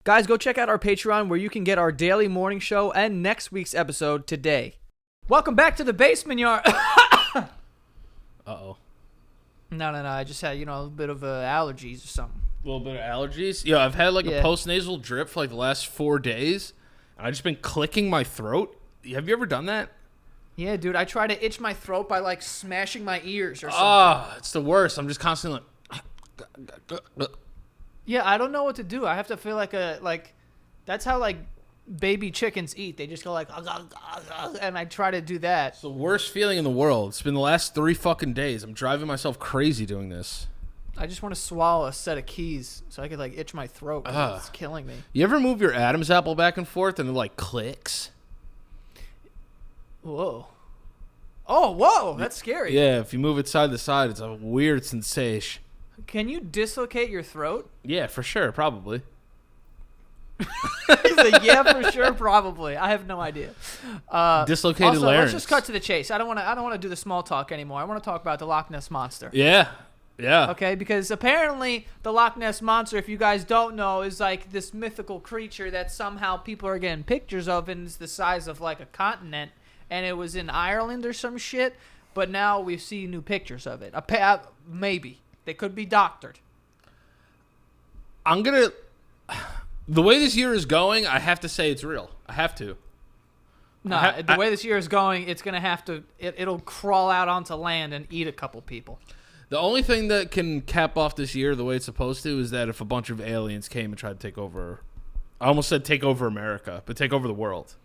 Guys, go check out our Patreon where you can get our daily morning show and next week's episode today. Welcome back to the basement yard. Uh-oh. No. I just had, a bit of allergies or something. A little bit of allergies? Yeah, I've had a post-nasal drip for the last 4 days. And I've just been clicking my throat. Have you ever done that? Yeah, dude. I try to itch my throat by, smashing my ears or something. Ah, it's the worst. I'm just constantly Yeah, I don't know what to do. I have to feel that's how, baby chickens eat. They just go and I try to do that. It's the worst feeling in the world. It's been the last 3 fucking days. I'm driving myself crazy doing this. I just want to swallow a set of keys so I could itch my throat. It's killing me. You ever move your Adam's apple back and forth and it clicks? Whoa. Oh, whoa. That's scary. Yeah, if you move it side to side, it's a weird sensation. Can you dislocate your throat? Yeah, for sure, probably. He's like, yeah, for sure, probably. I have no idea. Dislocated also, larynx. let's just cut to the chase. I don't want to do the small talk anymore. I want to talk about the Loch Ness monster. Yeah. Okay, because apparently the Loch Ness monster, if you guys don't know, is this mythical creature that somehow people are getting pictures of, and it's the size of a continent, and it was in Ireland or some shit. But now we see new pictures of it. Maybe they could be doctored. The way this year is going, I have to say it's real. I have to. No, the way this year is going, it's going to have to... It'll crawl out onto land and eat a couple people. The only thing that can cap off this year the way it's supposed to is that if a bunch of aliens came and tried to take over... I almost said take over America, but take over the world.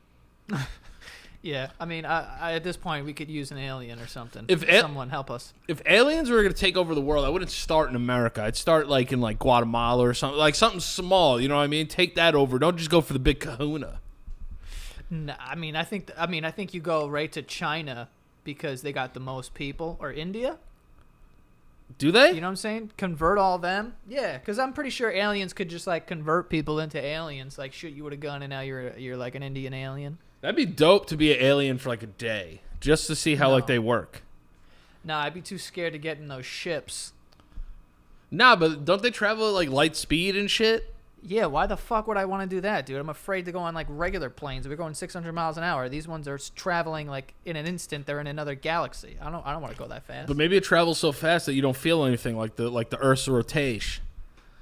Yeah, I mean, I at this point, we could use an alien or something. Someone help us. If aliens were going to take over the world, I wouldn't start in America. I'd start in Guatemala or something, something small. You know what I mean? Take that over. Don't just go for the big kahuna. No, I think you go right to China because they got the most people, or India. Do they? You know what I'm saying? Convert all them. Yeah, because I'm pretty sure aliens could just convert people into aliens. Shoot you with a gun, and now you're like an Indian alien. That'd be dope to be an alien for a day, just to see how they work. Nah, I'd be too scared to get in those ships. Nah, but don't they travel at light speed and shit? Yeah, why the fuck would I want to do that, dude? I'm afraid to go on regular planes. We're going 600 miles an hour. These ones are traveling in an instant. They're in another galaxy. I don't want to go that fast. But maybe it travels so fast that you don't feel anything like the Earth's rotation.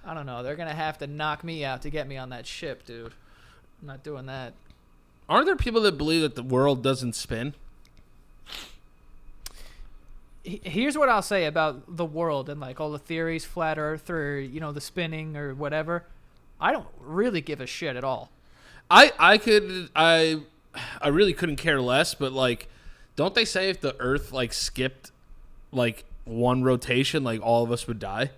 I don't know. They're gonna have to knock me out to get me on that ship, dude. I'm not doing that. Aren't there people that believe that the world doesn't spin? Here's what I'll say about the world and all the theories, flat Earth or the spinning or whatever. I don't really give a shit at all. I really couldn't care less, but don't they say if the Earth skipped one rotation, all of us would die?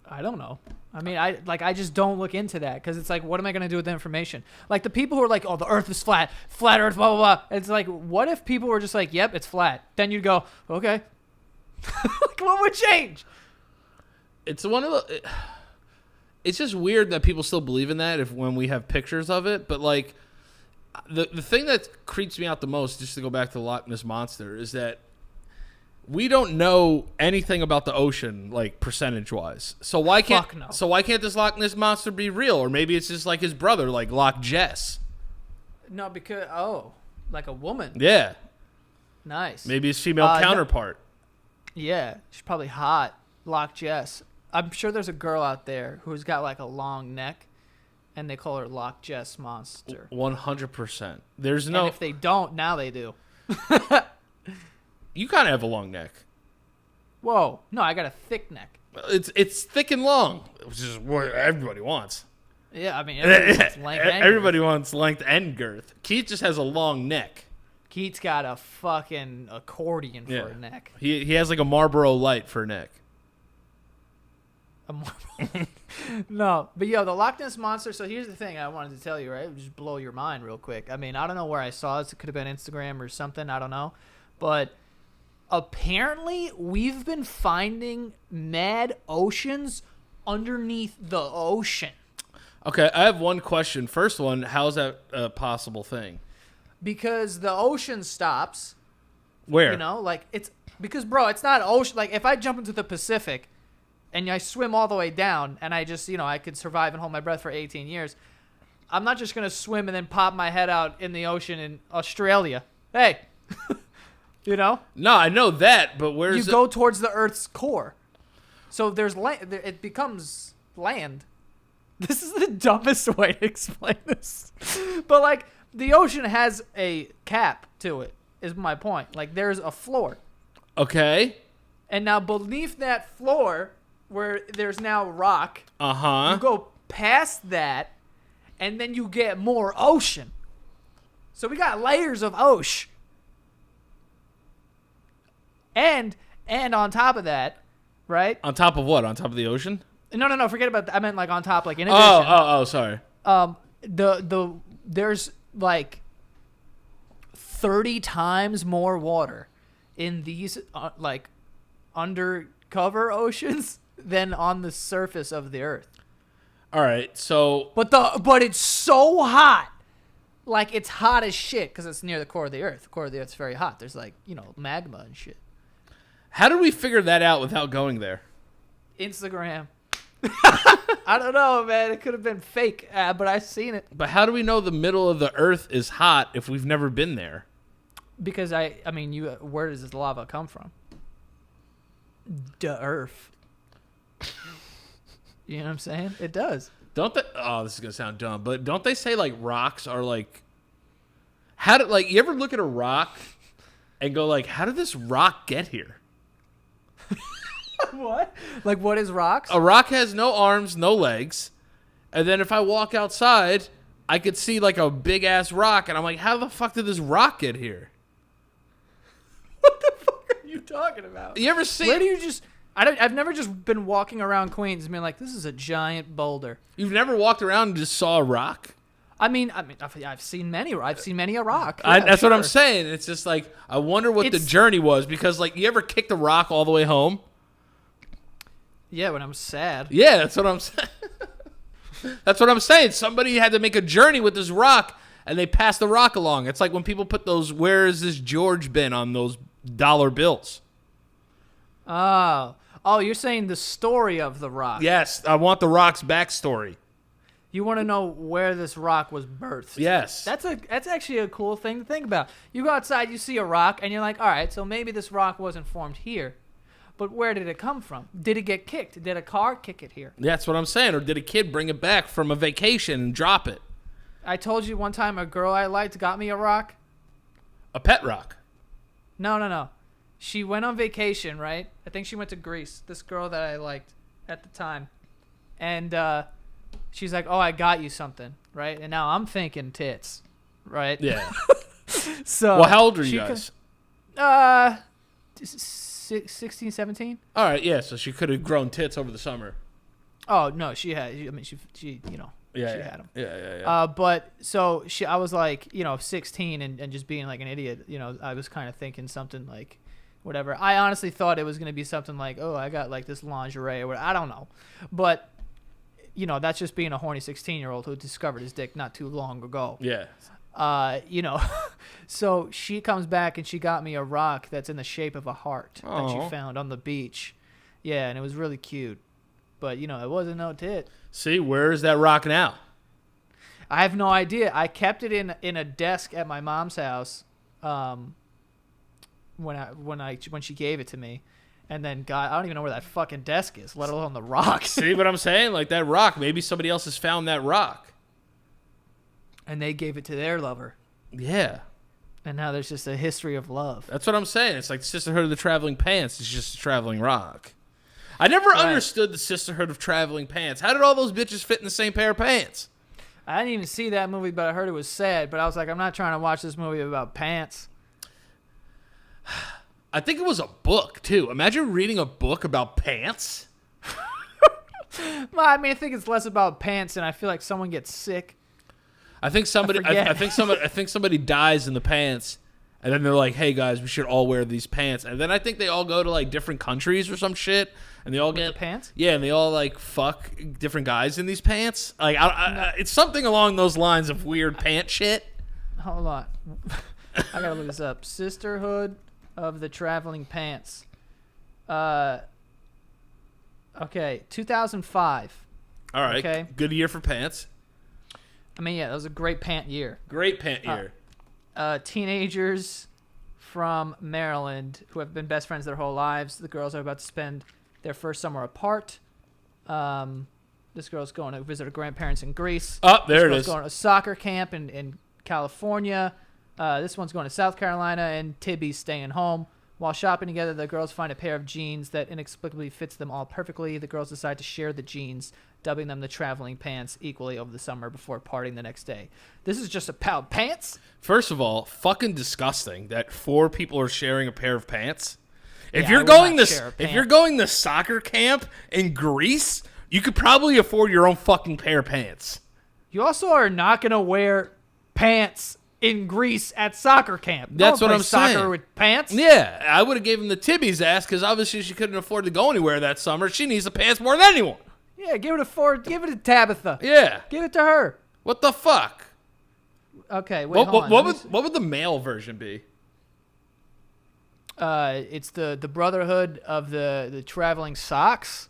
I don't know. I mean, I just don't look into that because it's what am I going to do with the information? The people who are oh, the Earth is flat Earth, blah, blah, blah. It's what if people were just yep, it's flat? Then you'd go, okay. What would change? It's one of the... It's just weird that people still believe in that when we have pictures of it. But the thing that creeps me out the most, just to go back to the Loch Ness monster, is that we don't know anything about the ocean, percentage wise. So why can't this Loch Ness monster be real? Or maybe it's just his brother, Loch Jess. No, because a woman. Yeah. Nice. Maybe his female counterpart. Yeah, she's probably hot. Loch Jess. I'm sure there's a girl out there who's got a long neck, and they call her Loch Jess Monster. 100%. There's no. And if they don't, now they do. You kind of have a long neck. Whoa! No, I got a thick neck. It's thick and long, which is what everybody wants. Yeah, I mean everybody wants length and girth. Keith just has a long neck. Keith's got a fucking accordion for a neck. He has a Marlboro Light for a neck. No, but the Loch Ness monster. So here's the thing I wanted to tell you, right? It would just blow your mind real quick. I mean, I don't know where I saw this. It could have been Instagram or something. I don't know, but apparently we've been finding mad oceans underneath the ocean. Okay, I have one question. First one, how's that a possible thing? Because the ocean stops. Where? It's because, bro, it's not ocean. If I jump into the Pacific, and I swim all the way down, and I just, I could survive and hold my breath for 18 years. I'm not just going to swim and then pop my head out in the ocean in Australia. Hey, No, I know that, but where's you go towards the Earth's core. So there's land. It becomes land. This is the dumbest way to explain this. But, like, the ocean has a cap to it, is my point. Like, there's a floor. Okay. And now beneath that floor, where there's now rock, you go past that, and then you get more ocean. So we got layers of ocean. And on top of that, right? On top of what? On top of the ocean? No, forget about that. I meant, like, on top, like, in addition. Oh, sorry. There's, like, 30 times more water in these, like, undercover oceans than on the surface of the Earth. All right, so... But it's so hot. Like, it's hot as shit because it's near the core of the Earth. The core of the Earth's very hot. There's, like, magma and shit. How did we figure that out without going there? Instagram. I don't know, man. It could have been fake, but I've seen it. But how do we know the middle of the Earth is hot if we've never been there? Because where does this lava come from? The Earth. You know what I'm saying? It does. Don't they? Oh, this is gonna sound dumb, but don't they say, like, rocks are like? You ever look at a rock and go, like, how did this rock get here? What? Like, what is rocks? A rock has no arms, no legs, and then if I walk outside, I could see, like, a big ass rock, and I'm like, how the fuck did this rock get here? What the fuck are you talking about? You ever see? Where do you just? I've never just been walking around Queens and being like, this is a giant boulder. You've never walked around and just saw a rock? I've seen many. I've seen many a rock. That's what I'm saying. It's just like, I wonder what the journey was, because, like, you ever kicked a rock all the way home? Yeah, when I'm sad. Yeah, that's what I'm saying. That's what I'm saying. Somebody had to make a journey with this rock, and they passed the rock along. It's like when people put those "Where is this George been" on those dollar bills. Oh, you're saying the story of the rock. Yes, I want the rock's backstory. You want to know where this rock was birthed. Yes. That's actually a cool thing to think about. You go outside, you see a rock, and you're like, all right, so maybe this rock wasn't formed here. But where did it come from? Did it get kicked? Did a car kick it here? That's what I'm saying. Or did a kid bring it back from a vacation and drop it? I told you one time a girl I liked got me a rock. A pet rock. No. She went on vacation, right? I think she went to Greece, this girl that I liked at the time. And she's like, oh, I got you something, right? And now I'm thinking tits, right? Yeah. So. Well, how old are you guys? 16, 17. All right, yeah, so she could have grown tits over the summer. Oh, no, she had, she had them. Yeah. But so I was like, 16 and just being like an idiot, I was kind of thinking something like, whatever. I honestly thought it was going to be something like, oh, I got like this lingerie or whatever. I don't know. But, that's just being a horny 16-year-old who discovered his dick not too long ago. Yeah. So she comes back and she got me a rock that's in the shape of a heart that she Aw. found on the beach. Yeah, and it was really cute. But, it wasn't no tit. See, where is that rock now? I have no idea. I kept it in a desk at my mom's house when she gave it to me. And then I don't even know where that fucking desk is, let alone the rock. See what I'm saying? Like that rock, maybe somebody else has found that rock. And they gave it to their lover. Yeah. And now there's just a history of love. That's what I'm saying. It's like Sisterhood of the Traveling Pants. It's just a traveling rock. I never understood the Sisterhood of Traveling Pants. How did all those bitches fit in the same pair of pants? I didn't even see that movie, but I heard it was sad. But I was like, I'm not trying to watch this movie about pants. I think it was a book, too. Imagine reading a book about pants. Well, I think it's less about pants, and I feel like someone gets sick. I think somebody dies in the pants, and then they're like, "Hey guys, we should all wear these pants." And then I think they all go to like different countries or some shit, and they all get the pants. Yeah, and they all like fuck different guys in these pants. Like, it's something along those lines of weird pant shit. Hold on, I gotta look this up. Sisterhood of the Traveling Pants. Okay, 2005. All right. Okay. Good year for pants. I mean, yeah, that was a great pant year. Great pant year. Teenagers from Maryland who have been best friends their whole lives. The girls are about to spend their first summer apart. This girl's going to visit her grandparents in Greece. Oh, there this it girl's is. going to a soccer camp in California. This one's going to South Carolina, and Tibby's staying home. While shopping together, the girls find a pair of jeans that inexplicably fits them all perfectly. The girls decide to share the jeans, dubbing them the traveling pants equally over the summer before partying the next day. This is just about pants? First of all, fucking disgusting that 4 people are sharing a pair of pants. If Yeah, you're I would going not to share a if pant. you're going to soccer camp in Greece, you could probably afford your own fucking pair of pants. You also are not going to wear pants in Greece at soccer camp. That's Don't what play I'm soccer saying. with pants. Yeah, I would have gave him the Tibby's ass because obviously she couldn't afford to go anywhere that summer. She needs the pants more than anyone. Yeah, give it to Tabitha. Yeah. Give it to her. What the fuck? Okay, wait, hold on. What would the male version be? It's the Brotherhood of the traveling socks.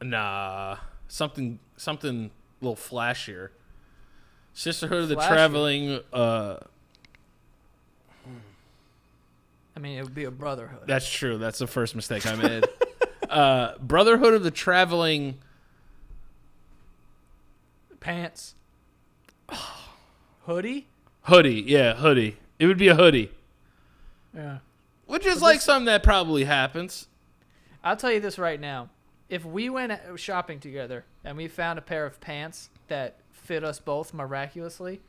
Nah, something a little flashier. Sisterhood of the Flashier? traveling. I mean, it would be a Brotherhood. That's true. That's the first mistake I made. Brotherhood of the traveling. Pants. Hoodie? Hoodie. Yeah, hoodie. It would be a hoodie. Yeah. Which is like something that probably happens. I'll tell you this right now. If we went shopping together and we found a pair of pants that fit us both miraculously,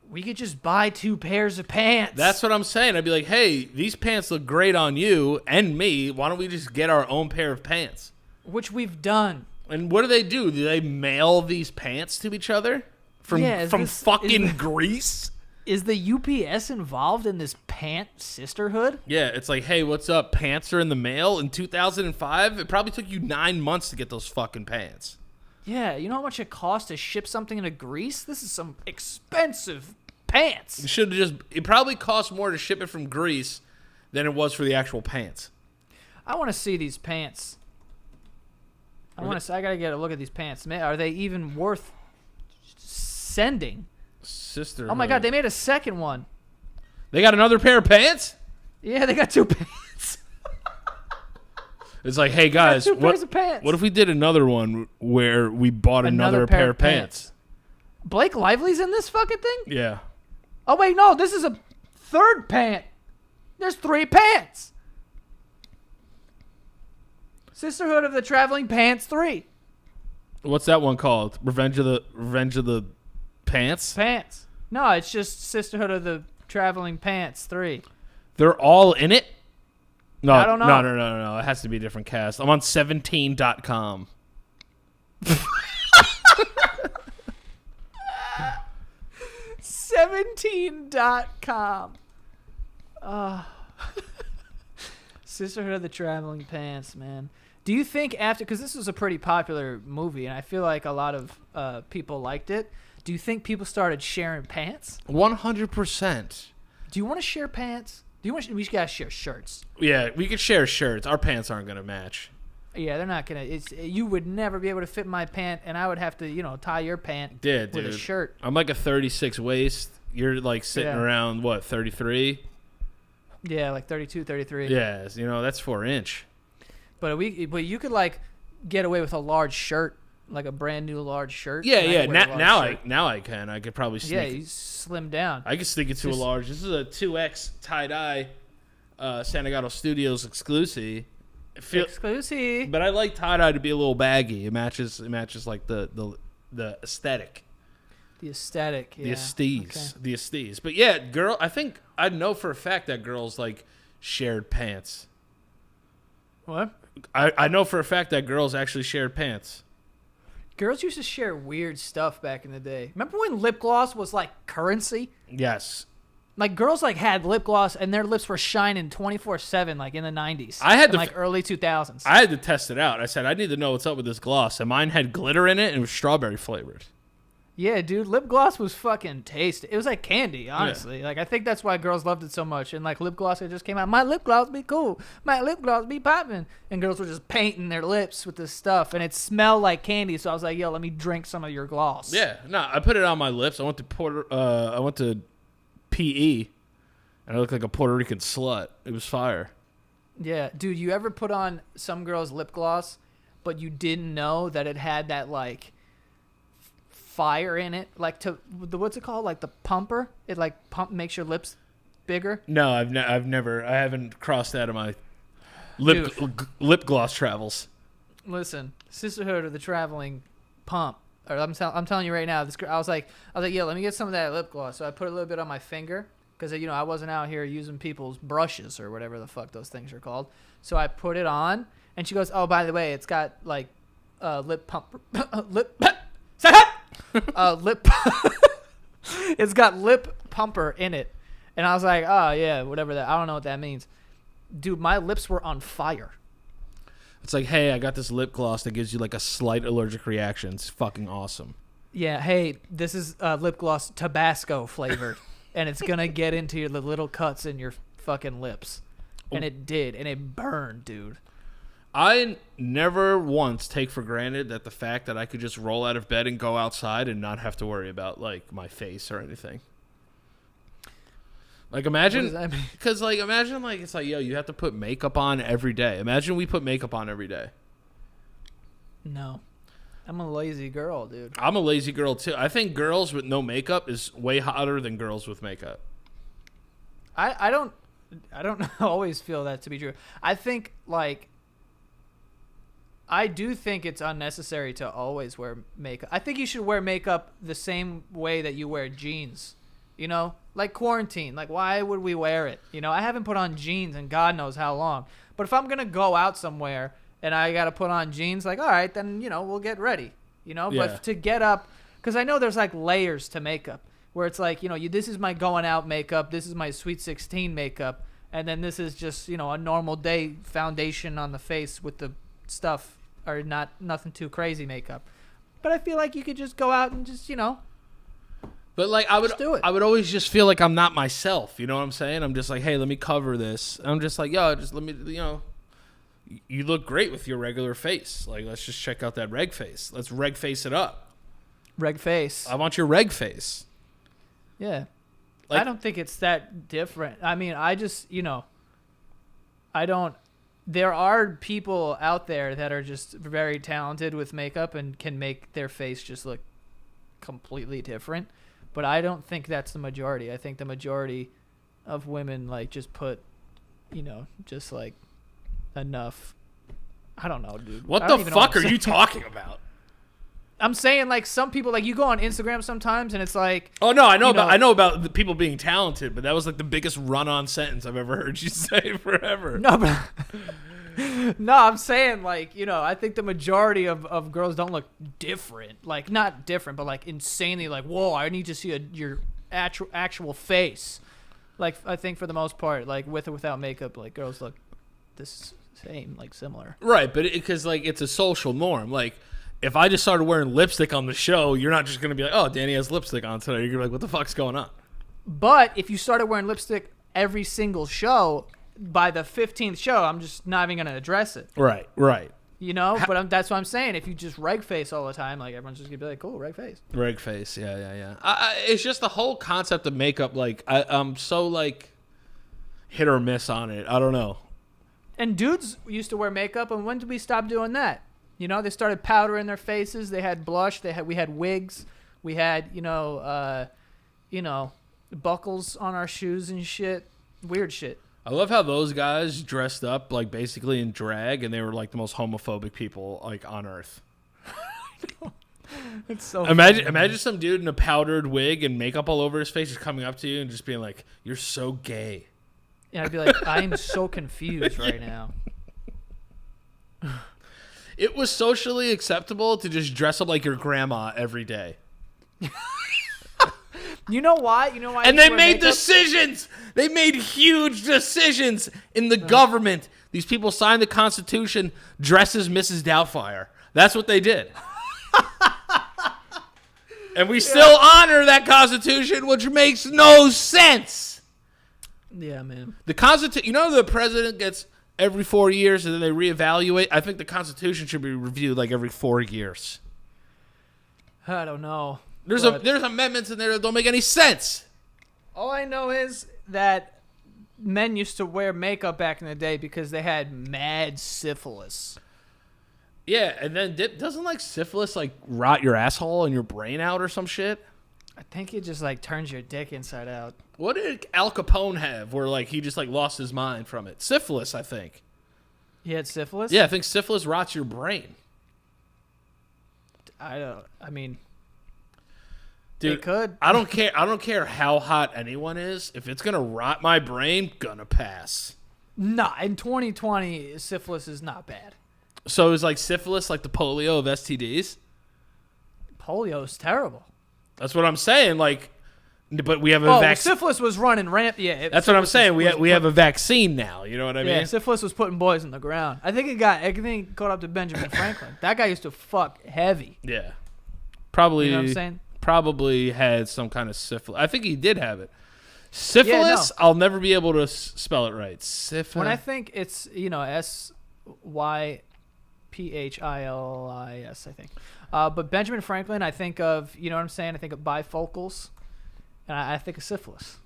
we could just buy 2 pairs of pants. That's what I'm saying. I'd be like, hey, these pants look great on you and me. Why don't we just get our own pair of pants? Which we've done. And what do? Do they mail these pants to each other? From fucking Greece? Is the UPS involved in this pant sisterhood? Yeah, it's like, hey, what's up? Pants are in the mail in 2005. It probably took you 9 months to get those fucking pants. Yeah, you know how much it costs to ship something into Greece? This is some expensive pants. It probably cost more to ship it from Greece than it was for the actual pants. I want to see these pants. I gotta get a look at these pants. Man, are they even worth sending? Sisterhood. Oh my god, they made a second one. They got another pair of pants? Yeah, they got 2 pants. It's like, hey guys, 2 pairs of pants. what if we did another one where we bought another pair of pants? Blake Lively's in this fucking thing? Yeah. Oh wait, no, this is a 3rd pant. There's 3 pants. Sisterhood of the Traveling Pants 3. What's that one called? Revenge of the Pants? Pants. No, it's just Sisterhood of the Traveling Pants 3. They're all in it? No, I don't know. No. It has to be a different cast. I'm on 17.com. 17.com. Sisterhood of the Traveling Pants, man. Do you think after, because this was a pretty popular movie, and I feel like a lot of people liked it, do you think people started sharing pants? 100%. Do you want to share pants? We gotta share shirts. Yeah, we could share shirts. Our pants aren't going to match. Yeah, they're not gonna. You would never be able to fit my pant, and I would have to, tie your pant with a shirt. I'm like a 36 waist. You're like sitting around, what, 33? Yeah, like 32, 33. Yeah, that's 4-inch. But you could like get away with a large shirt, like a brand new large shirt. Yeah. Now I can. I could probably sneak. Yeah, you slim down. I could sneak it to a large. This is a 2X tie-dye Santa Gato Studios exclusive. Exclusive. But I like tie-dye to be a little baggy. It matches like the aesthetic. The aesthetic, yeah. The aesthetes. Okay. The aesthetes. But yeah, I think I know for a fact that girls like shared pants. What? I know for a fact that girls actually shared pants. Girls used to share weird stuff back in the day. Remember when lip gloss was like currency? Yes. Like girls like had lip gloss and their lips were shining 24/7 like in the 90s. I had like early 2000s. I had to test it out. I said I need to know what's up with this gloss, and mine had glitter in it and it was strawberry flavored. Yeah, dude, lip gloss was fucking tasty. It was like candy, honestly. Like, I think that's why girls loved it so much. And, like, lip gloss, it just came out, my lip gloss be cool. My lip gloss be popping. And girls were just painting their lips with this stuff. And it smelled like candy. So I was like, yo, let me drink some of your gloss. Yeah, no, I put it on my lips. I went to PE, and I looked like a Puerto Rican slut. It was fire. Yeah, dude, you ever put on some girl's lip gloss, but you didn't know that it had that, like, fire in it, like what's it called, like the pumper? It like makes your lips bigger. No, I haven't crossed that in my lip gloss travels. Listen, Sisterhood or the traveling pump. Or I'm telling you right now, this girl, I was like, yo, let me get some of that lip gloss. So I put a little bit on my finger because I wasn't out here using people's brushes or whatever the fuck those things are called. So I put it on, and she goes, oh, by the way, it's got like lip pump lip. Lip it's got lip pumper in it, and I was like, oh yeah, whatever that, I don't know what that means. Dude, my lips were on fire. It's like, hey, I got this lip gloss that gives you like a slight allergic reaction. It's fucking awesome. Yeah, hey, this is lip gloss Tabasco flavored and it's gonna get into the little cuts in your fucking lips. And it did, and it burned, dude. I never once take for granted that the fact that I could just roll out of bed and go outside and not have to worry about, like, my face or anything. Like, imagine, because, like, imagine, like, it's like, yo, you have to put makeup on every day. Imagine we put makeup on every day. No. I'm a lazy girl, dude. I'm a lazy girl, too. I think girls with no makeup is way hotter than girls with makeup. I don't always feel that to be true. I think, like, I do think it's unnecessary to always wear makeup. I think you should wear makeup the same way that you wear jeans. Like quarantine. Like, why would we wear it? I haven't put on jeans in God knows how long. But if I'm going to go out somewhere and I got to put on jeans, like, all right, then, we'll get ready. Yeah. But to get up, because I know there's, like, layers to makeup where it's like, this is my going out makeup. This is my Sweet 16 makeup. And then this is just, a normal day foundation on the face with the stuff. Or nothing too crazy makeup, but I feel like you could just go out and just But like I would always just feel like I'm not myself. You know what I'm saying? I'm just like, hey, let me cover this. I'm just like, yo, just let me. You look great with your regular face. Like, let's just check out that reg face. Let's reg face it up. Reg face. I want your reg face. Yeah. Like, I don't think it's that different. I mean, I just I don't. There are people out there that are just very talented with makeup and can make their face just look completely different. But I don't think that's the majority. I think the majority of women, like, just put, just, like, enough. I don't know, dude. What the fuck are you talking about? I'm saying, like, some people, like, you go on Instagram sometimes and it's like, oh no, I know about the people being talented, but that was like the biggest run-on sentence I've ever heard you say forever. No, but no, I'm saying, like, I think the majority of girls don't look different, like, not different, but like insanely, like, whoa, I need to see your actual face. Like, I think for the most part, like, with or without makeup, like, girls look the same, like, similar. Right, but because like it's a social norm, like. If I just started wearing lipstick on the show, you're not just going to be like, oh, Danny has lipstick on today. You're going to be like, what the fuck's going on? But if you started wearing lipstick every single show, by the 15th show, I'm just not even going to address it. Right. But that's what I'm saying. If you just reg face all the time, like, everyone's just going to be like, cool, reg face. Reg face, yeah. It's just the whole concept of makeup, like, I'm so, like, hit or miss on it. I don't know. And dudes used to wear makeup, and when did we stop doing that? They started powdering their faces. They had blush. We had wigs. We had, buckles on our shoes and shit. Weird shit. I love how those guys dressed up, like, basically in drag, and they were, like, the most homophobic people, like, on earth. It's so imagine some dude in a powdered wig and makeup all over his face just coming up to you and just being like, you're so gay. Yeah, I'd be like, I'm so confused right now. It was socially acceptable to just dress up like your grandma every day. You know why? And they made decisions. They made huge decisions in the government. These people signed the Constitution, dress as Mrs. Doubtfire. That's what they did. And we still honor that Constitution, which makes no sense. Yeah, man. The Constitution, you know, the president gets every 4 years and then they reevaluate. I think the Constitution should be reviewed like every 4 years. I don't know. There's amendments in there that don't make any sense. All I know is that men used to wear makeup back in the day because they had mad syphilis. Yeah, and then doesn't like syphilis like rot your asshole and your brain out or some shit? I think it just like turns your dick inside out. What did Al Capone have where like he just like lost his mind from it? Syphilis, I think. He had syphilis? Yeah, I think syphilis rots your brain. Dude, it could. I don't care how hot anyone is. If it's gonna rot my brain, gonna pass. Nah, in 2020, syphilis is not bad. So is like syphilis like the polio of STDs? Polio is terrible. That's what I'm saying. Like, but we have a vaccine. Syphilis was running rampant. Yeah, that's what I'm saying. We have a vaccine now. You know what I mean? Yeah, syphilis was putting boys in the ground. I think it caught up to Benjamin Franklin. That guy used to fuck heavy. Yeah, probably. You know what I'm saying? Probably had some kind of syphilis. I think he did have it. Syphilis. I'll never be able to spell it right. Syphilis. When I think it's SYPHILIS, I think. But Benjamin Franklin, I think of, you know what I'm saying? I think of bifocals, and I think of syphilis.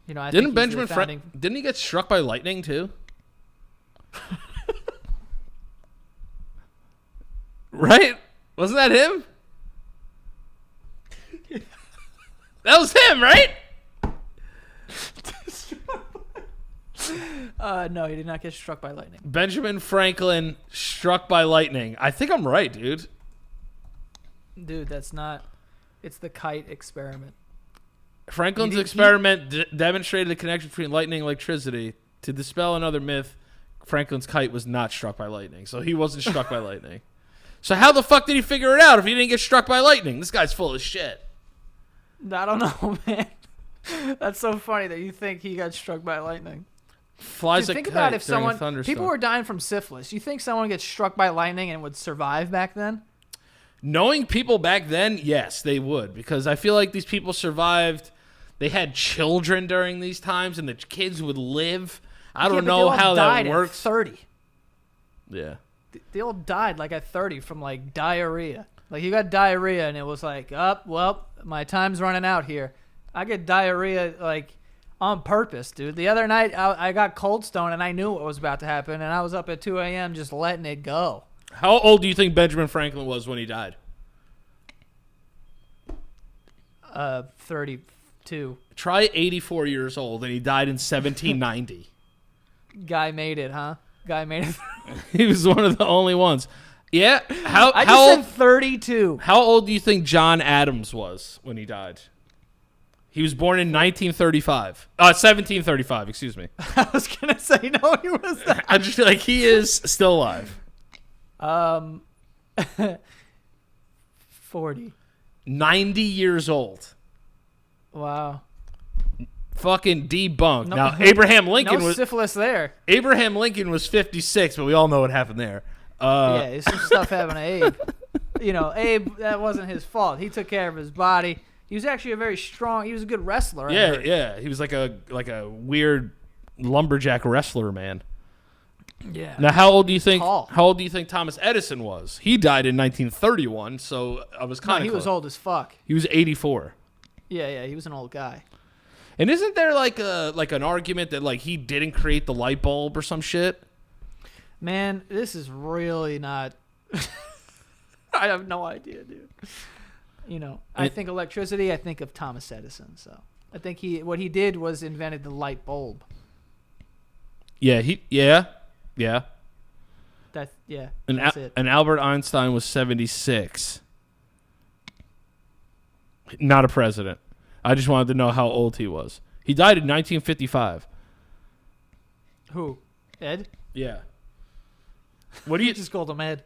You know, I didn't Benjamin Franklin? Didn't he get struck by lightning too? Right? Wasn't that him? That was him, right? No, he did not get struck by lightning. Benjamin Franklin struck by lightning. I think I'm right, dude. Dude, that's not. It's the kite experiment. Franklin's experiment demonstrated the connection between lightning and electricity. To dispel another myth, Franklin's kite was not struck by lightning, so he wasn't struck by lightning. So how the fuck did he figure it out if he didn't get struck by lightning? This guy's full of shit. I don't know, man. That's so funny that you think he got struck by lightning. Flies Dude, a think kite about if during someone, a thunderstorm. people were dying from syphilis. You think someone gets struck by lightning and would survive back then? Knowing people back then, yes, they would. Because I feel like these people survived. They had children during these times, and the kids would live. I don't know how that works. At 30. Yeah. They all died like at 30 from like diarrhea. Like you got diarrhea, and it was like, well, my time's running out here. I get diarrhea like on purpose, dude. The other night, I got cold stone, and I knew what was about to happen, and I was up at 2 a.m. just letting it go. How old do you think Benjamin Franklin was when he died? 32. Try 84 years old, and he died in 1790. Guy made it, huh? Guy made it. He was one of the only ones. Yeah. I just said 32. How old do you think John Adams was when he died? He was born in 1735, excuse me. I was going to say, no, he was not. I just feel like he is still alive. 40. 90 years old. Wow. Fucking debunked. No, now, Abraham Lincoln was syphilis there. Abraham Lincoln was 56, but we all know what happened there. Yeah, some stuff happened to Abe. You know, Abe, that wasn't his fault. He took care of his body. He was actually a very strong. He was a good wrestler. Yeah. He was like a weird lumberjack wrestler, man. Yeah. Now, how old do you think Thomas Edison was? He died in 1931, so I was kind of. He was old as fuck. He was 84. Yeah, he was an old guy. And isn't there like an argument that like he didn't create the light bulb or some shit? Man, this is really not. I have no idea, dude. You know, I think electricity. I think of Thomas Edison. So I think what he did was invented the light bulb. Yeah. That's it. And Albert Einstein was 76. Not a president. I just wanted to know how old he was. He died in 1955. Who? Ed? Yeah. What do you just called him Ed?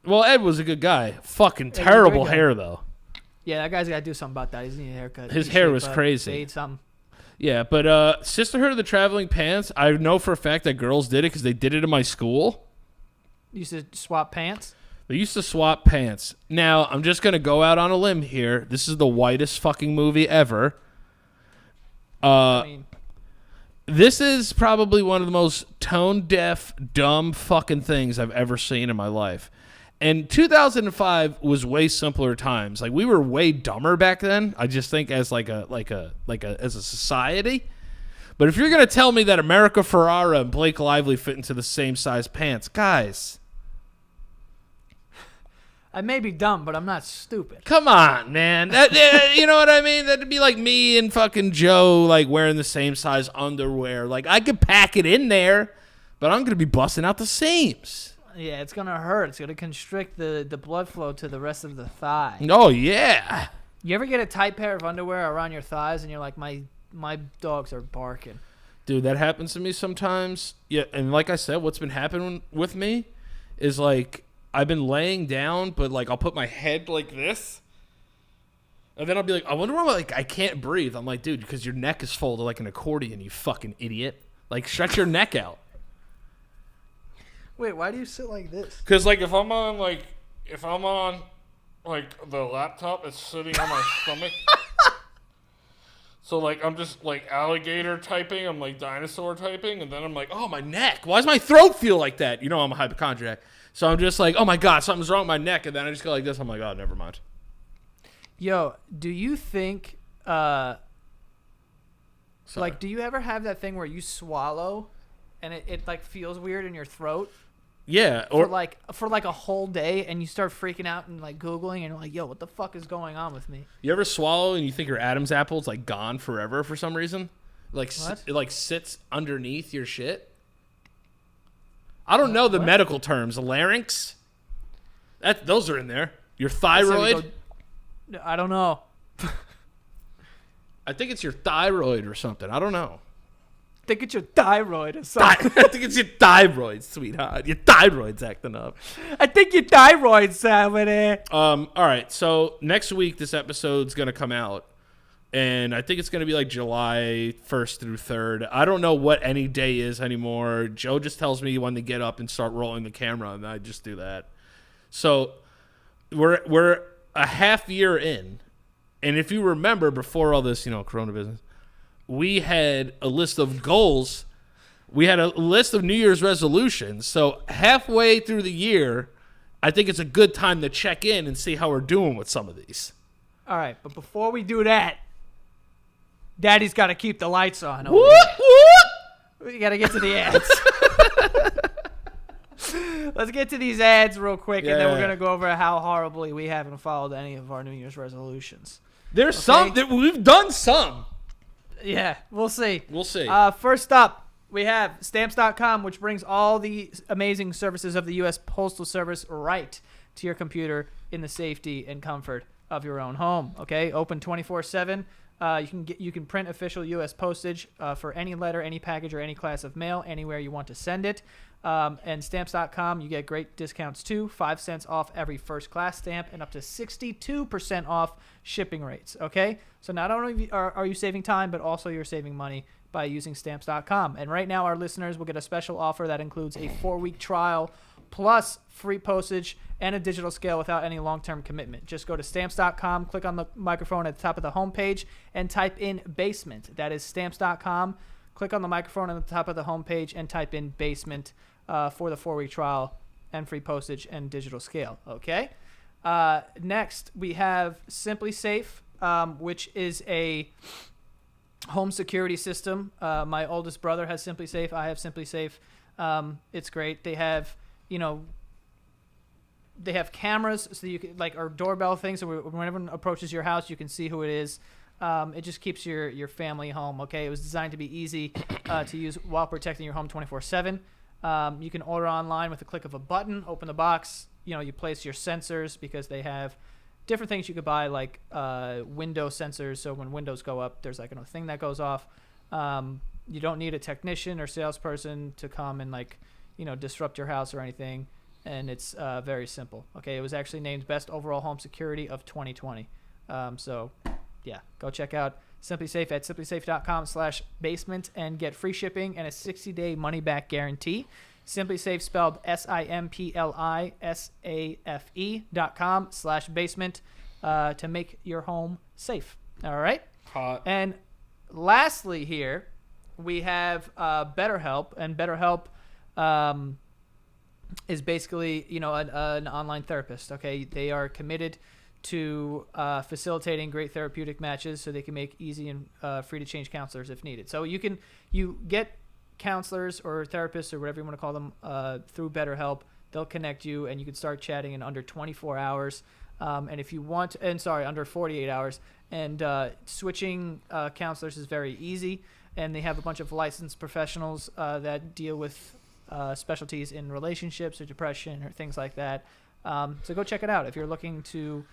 Well, Ed was a good guy. Fucking terrible hair though. Yeah, that guy's got to do something about that. He needs a haircut. His hair was crazy. Fade something. Yeah, but Sisterhood of the Traveling Pants, I know for a fact that girls did it because they did it in my school. You used to swap pants? They used to swap pants. Now, I'm just going to go out on a limb here. This is the whitest fucking movie ever. This is probably one of the most tone-deaf, dumb fucking things I've ever seen in my life. And 2005 was way simpler times. Like, we were way dumber back then. I just think as as a society. But if you're going to tell me that America Ferrera and Blake Lively fit into the same size pants, guys, I may be dumb, but I'm not stupid. come on, man. You know what I mean? That'd be like me and fucking Joe, like, wearing the same size underwear. Like, I could pack it in there, but I'm going to be busting out the seams. Yeah, it's going to hurt. It's going to constrict the blood flow to the rest of the thigh. Oh, yeah. You ever get a tight pair of underwear around your thighs and you're like, my dogs are barking? Dude, that happens to me sometimes. Yeah, and like I said, what's been happening with me is, like, I've been laying down, but, like, I'll put my head like this, and then I'll be like, I wonder why, like, I can't breathe. I'm like, dude, because your neck is folded like an accordion, you fucking idiot. Like, stretch your neck out. Wait, why do you sit like this? Because, like, if I'm on, the laptop, it's sitting on my stomach. So, like, I'm just, like, alligator typing. I'm, like, dinosaur typing. And then I'm like, oh, my neck. Why does my throat feel like that? You know I'm a hypochondriac. So I'm just like, oh, my God, something's wrong with my neck. And then I just go like this. I'm like, oh, never mind. Yo, do you think, do you ever have that thing where you swallow and it like, feels weird in your throat? Yeah. For like a whole day, and you start freaking out and, like, Googling, and you're like, yo, what the fuck is going on with me? You ever swallow and you think your Adam's apple is, like, gone forever for some reason? Like, it, like, sits underneath your shit? I don't know the medical terms. Larynx? Those are in there. Your thyroid? I don't know. I think it's your thyroid or something. I don't know. I think it's your thyroid or something. I think it's your thyroid, sweetheart. Your thyroid's acting up. I think your thyroid's having it. All right. So next week, this episode's going to come out. And I think it's going to be like July 1st through 3rd. I don't know what any day is anymore. Joe just tells me when to get up and start rolling the camera, and I just do that. So we're a half year in. And if you remember, before all this, Corona business, we had a list of goals. We had a list of New Year's resolutions. So halfway through the year, I think it's a good time to check in and see how we're doing with some of these. All right, but before we do that, Daddy's got to keep the lights on. We got to get to the ads. Let's get to these ads real quick, and then we're going to go over how horribly we haven't followed any of our New Year's resolutions. There's some that we've done some. Yeah, we'll see. We'll see. First up, we have Stamps.com, which brings all the amazing services of the U.S. Postal Service right to your computer in the safety and comfort of your own home. Okay, open 24/7. You can print official U.S. postage for any letter, any package, or any class of mail anywhere you want to send it. And Stamps.com, you get great discounts too. 5 cents off every first class stamp and up to 62% off shipping rates. Okay, so not only are you saving time, but also you're saving money by using Stamps.com. And right now, our listeners will get a special offer that includes a 4-week trial plus free postage and a digital scale without any long-term commitment. Just go to Stamps.com, click on the microphone at the top of the homepage, and type in basement. That is Stamps.com. Click on the microphone at the top of the homepage and type in basement for the 4-week trial and free postage and digital scale. Okay. Next, we have Simply Safe, which is a home security system. My oldest brother has Simply Safe. I have Simply Safe. It's great. They have, they have cameras, so you can, like, or doorbell things. So when everyone approaches your house, you can see who it is. It just keeps your family home. Okay. It was designed to be easy to use while protecting your home 24/7. You can order online with a click of a button. Open the box. You place your sensors, because they have different things you could buy, like window sensors. So when windows go up, there's like a thing that goes off. You don't need a technician or salesperson to come and disrupt your house or anything. And it's very simple. Okay, it was actually named Best Overall Home Security of 2020. So yeah, go check out Simply Safe at simplysafe.com/basement and get free shipping and a 60-day money-back guarantee. Simply Safe, spelled SIMPLISAFE.com/basement to make your home safe. All right. Hot. And lastly, here we have BetterHelp, and BetterHelp is basically an online therapist. Okay, they are committed to facilitating great therapeutic matches, so they can make easy and free to change counselors if needed. So you get counselors or therapists or whatever you want to call them through BetterHelp. They'll connect you, and you can start chatting in under 24 hours. And if you want, under 48 hours. And switching counselors is very easy. And they have a bunch of licensed professionals that deal with specialties in relationships or depression or things like that. So go check it out. If you're looking to,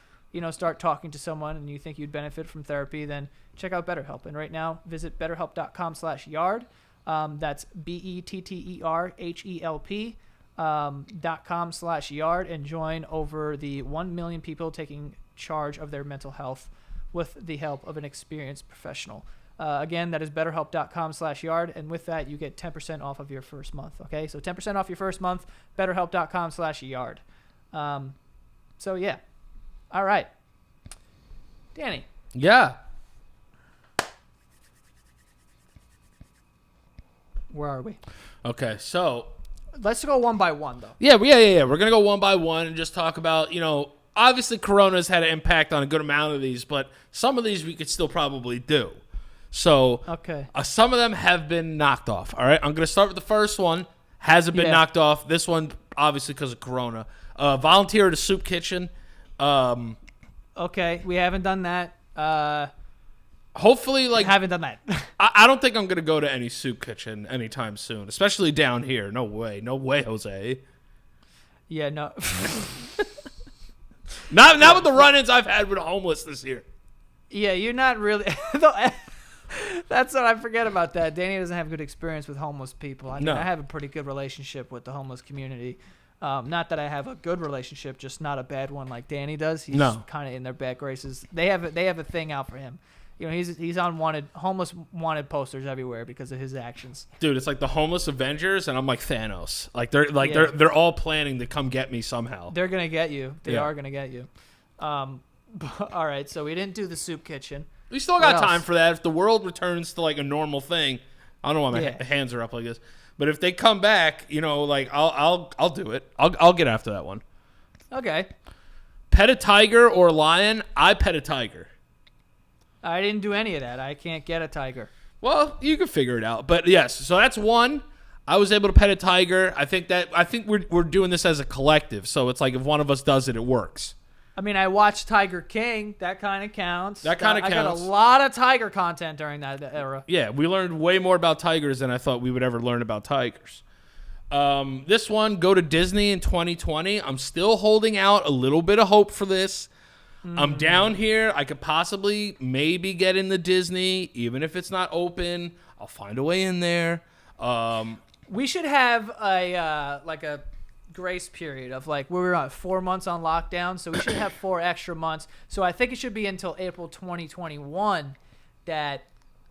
start talking to someone and you think you'd benefit from therapy, then check out BetterHelp. And right now, visit betterhelp.com/yard. That's BETTERHELP.com/yard and join over the 1 million people taking charge of their mental health with the help of an experienced professional. Again, that is betterhelp.com/yard. And with that, you get 10% off of your first month. Okay, so 10% off your first month, betterhelp.com/yard. So, yeah. All right. Danny. Yeah. Where are we? Okay, so let's go one by one, though. Yeah. We're going to go one by one and just talk about, obviously Corona's had an impact on a good amount of these, but some of these we could still probably do. So okay. Some of them have been knocked off. All right, I'm going to start with the first one. Hasn't been knocked off. This one, obviously, because of Corona. Volunteer at a soup kitchen. Okay, we haven't done that. Hopefully, haven't done that. I don't think I'm going to go to any soup kitchen anytime soon, especially down here. No way, Jose. Yeah, no. Not with the run-ins I've had with homeless this year. Yeah, you're not really. That's what I forget about that. Danny doesn't have good experience with homeless people. I mean, I have a pretty good relationship with the homeless community. Not that I have a good relationship, just not a bad one like Danny does. He's kind of in their bad graces. They have a thing out for him. He's on homeless wanted posters everywhere because of his actions. Dude, it's like the homeless Avengers, and I'm like Thanos. They're all planning to come get me somehow. They're gonna get you. They are gonna get you. All right, so we didn't do the soup kitchen. We still got time for that. If the world returns to a normal thing, I don't know why my hands are up like this, but if they come back, I'll do it. I'll get after that one. Okay. Pet a tiger or lion? I pet a tiger. I didn't do any of that. I can't get a tiger. Well, you can figure it out. But yes, so that's one. I was able to pet a tiger. I think we're doing this as a collective. So it's like if one of us does it, it works. I mean, I watched Tiger King. That kind of counts. That kind of counts. I got a lot of tiger content during that era. Yeah, we learned way more about tigers than I thought we would ever learn about tigers. This one, go to Disney in 2020. I'm still holding out a little bit of hope for this. I'm down here. I could possibly maybe get into Disney, even if it's not open. I'll find a way in there. We should have a grace period of we were on 4 months on lockdown, so we should have 4 extra months. So I think it should be until April 2021 that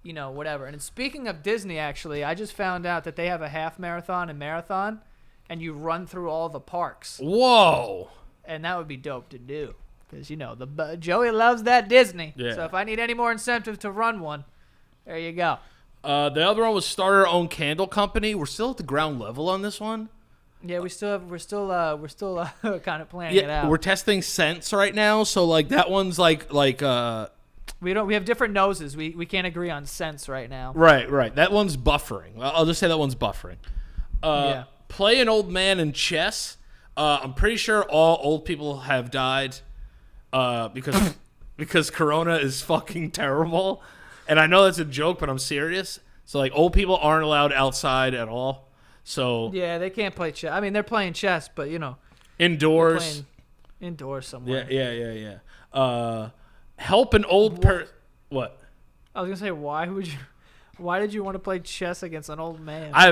whatever. And speaking of Disney, actually, I just found out that they have a half marathon and marathon, and you run through all the parks. Whoa! And that would be dope to do. Because, Joey loves that Disney. Yeah. So if I need any more incentive to run one, there you go. The other one was start our own candle company. We're still at the ground level on this one. Yeah, we're still kind of planning it out. We're testing scents right now. So that one's we have different noses. We can't agree on scents right now. Right. That one's buffering. I'll just say that one's buffering. Play an old man in chess. I'm pretty sure all old people have died. Because Corona is fucking terrible, and I know that's a joke, but I'm serious. So old people aren't allowed outside at all. So yeah, they can't play chess. I mean, they're playing chess, but indoors, indoors somewhere. Yeah. Help an old person. What? I was gonna say, why did you want to play chess against an old man? I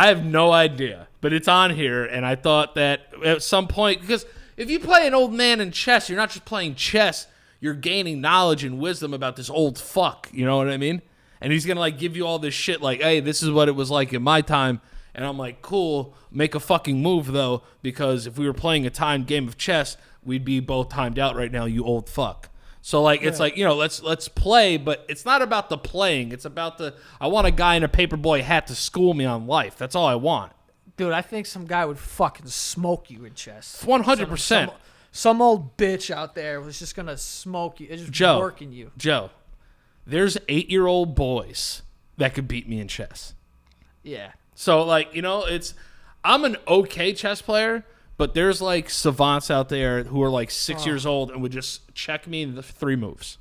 have no idea, but it's on here, and I thought that at some point because. If you play an old man in chess, you're not just playing chess. You're gaining knowledge and wisdom about this old fuck. You know what I mean? And he's going to give you all this shit hey, this is what it was like in my time. And I'm like, cool, make a fucking move, though, because if we were playing a timed game of chess, we'd be both timed out right now, you old fuck. So, like, it's like, let's play, but it's not about the playing. It's about I want a guy in a paperboy hat to school me on life. That's all I want. Dude, I think some guy would fucking smoke you in chess. 100%. Some old bitch out there was just going to smoke you. It's just working you. Joe, there's 8-year-old boys that could beat me in chess. Yeah. So, like, I'm an okay chess player, but there's, like, savants out there who are, like, 6 years old and would just check me in the 3 moves.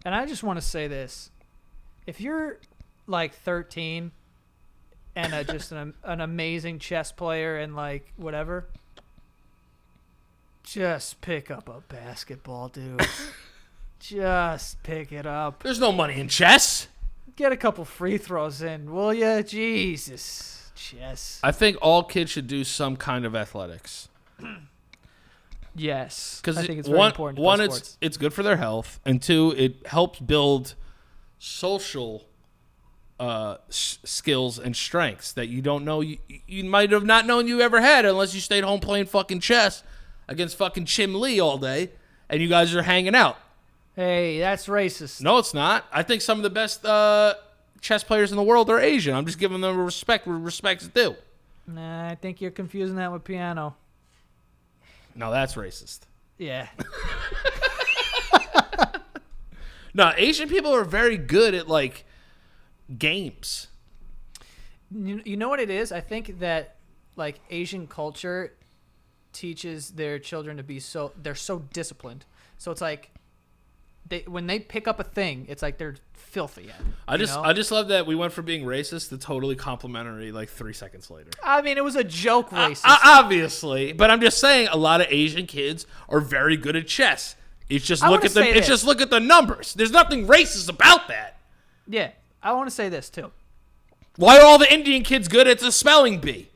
And I just want to say this. If you're, like, 13 and just an amazing chess player and, like, whatever, just pick up a basketball, dude. Just pick it up. There's no money in chess. Get a couple free throws in, will ya? Jesus. Chess. I think all kids should do some kind of athletics. Yes. Because I think it's very important to one, play sports. it's good for their health, and 2, it helps build social skills and strengths that you don't know you might have not known you ever had unless you stayed home playing fucking chess against fucking Chim Lee all day, and you guys are hanging out. Hey, that's racist. No, it's not. I think some of the best chess players in the world are Asian. I'm just giving them respect where respect's due. Nah, I think you're confusing that with piano. No, that's racist. Yeah. No, Asian people are very good at, like, games. You know what it is? I think that, like, Asian culture teaches their children to be they're so disciplined. So it's like when they pick up a thing, it's like they're filthy at it. I just love that we went from being racist to totally complimentary like 3 seconds later. I mean, it was a joke racist. Obviously, but I'm just saying a lot of Asian kids are very good at chess. It's just look at the numbers. There's nothing racist about that. Yeah, I want to say this too. Why are all the Indian kids good at the spelling bee?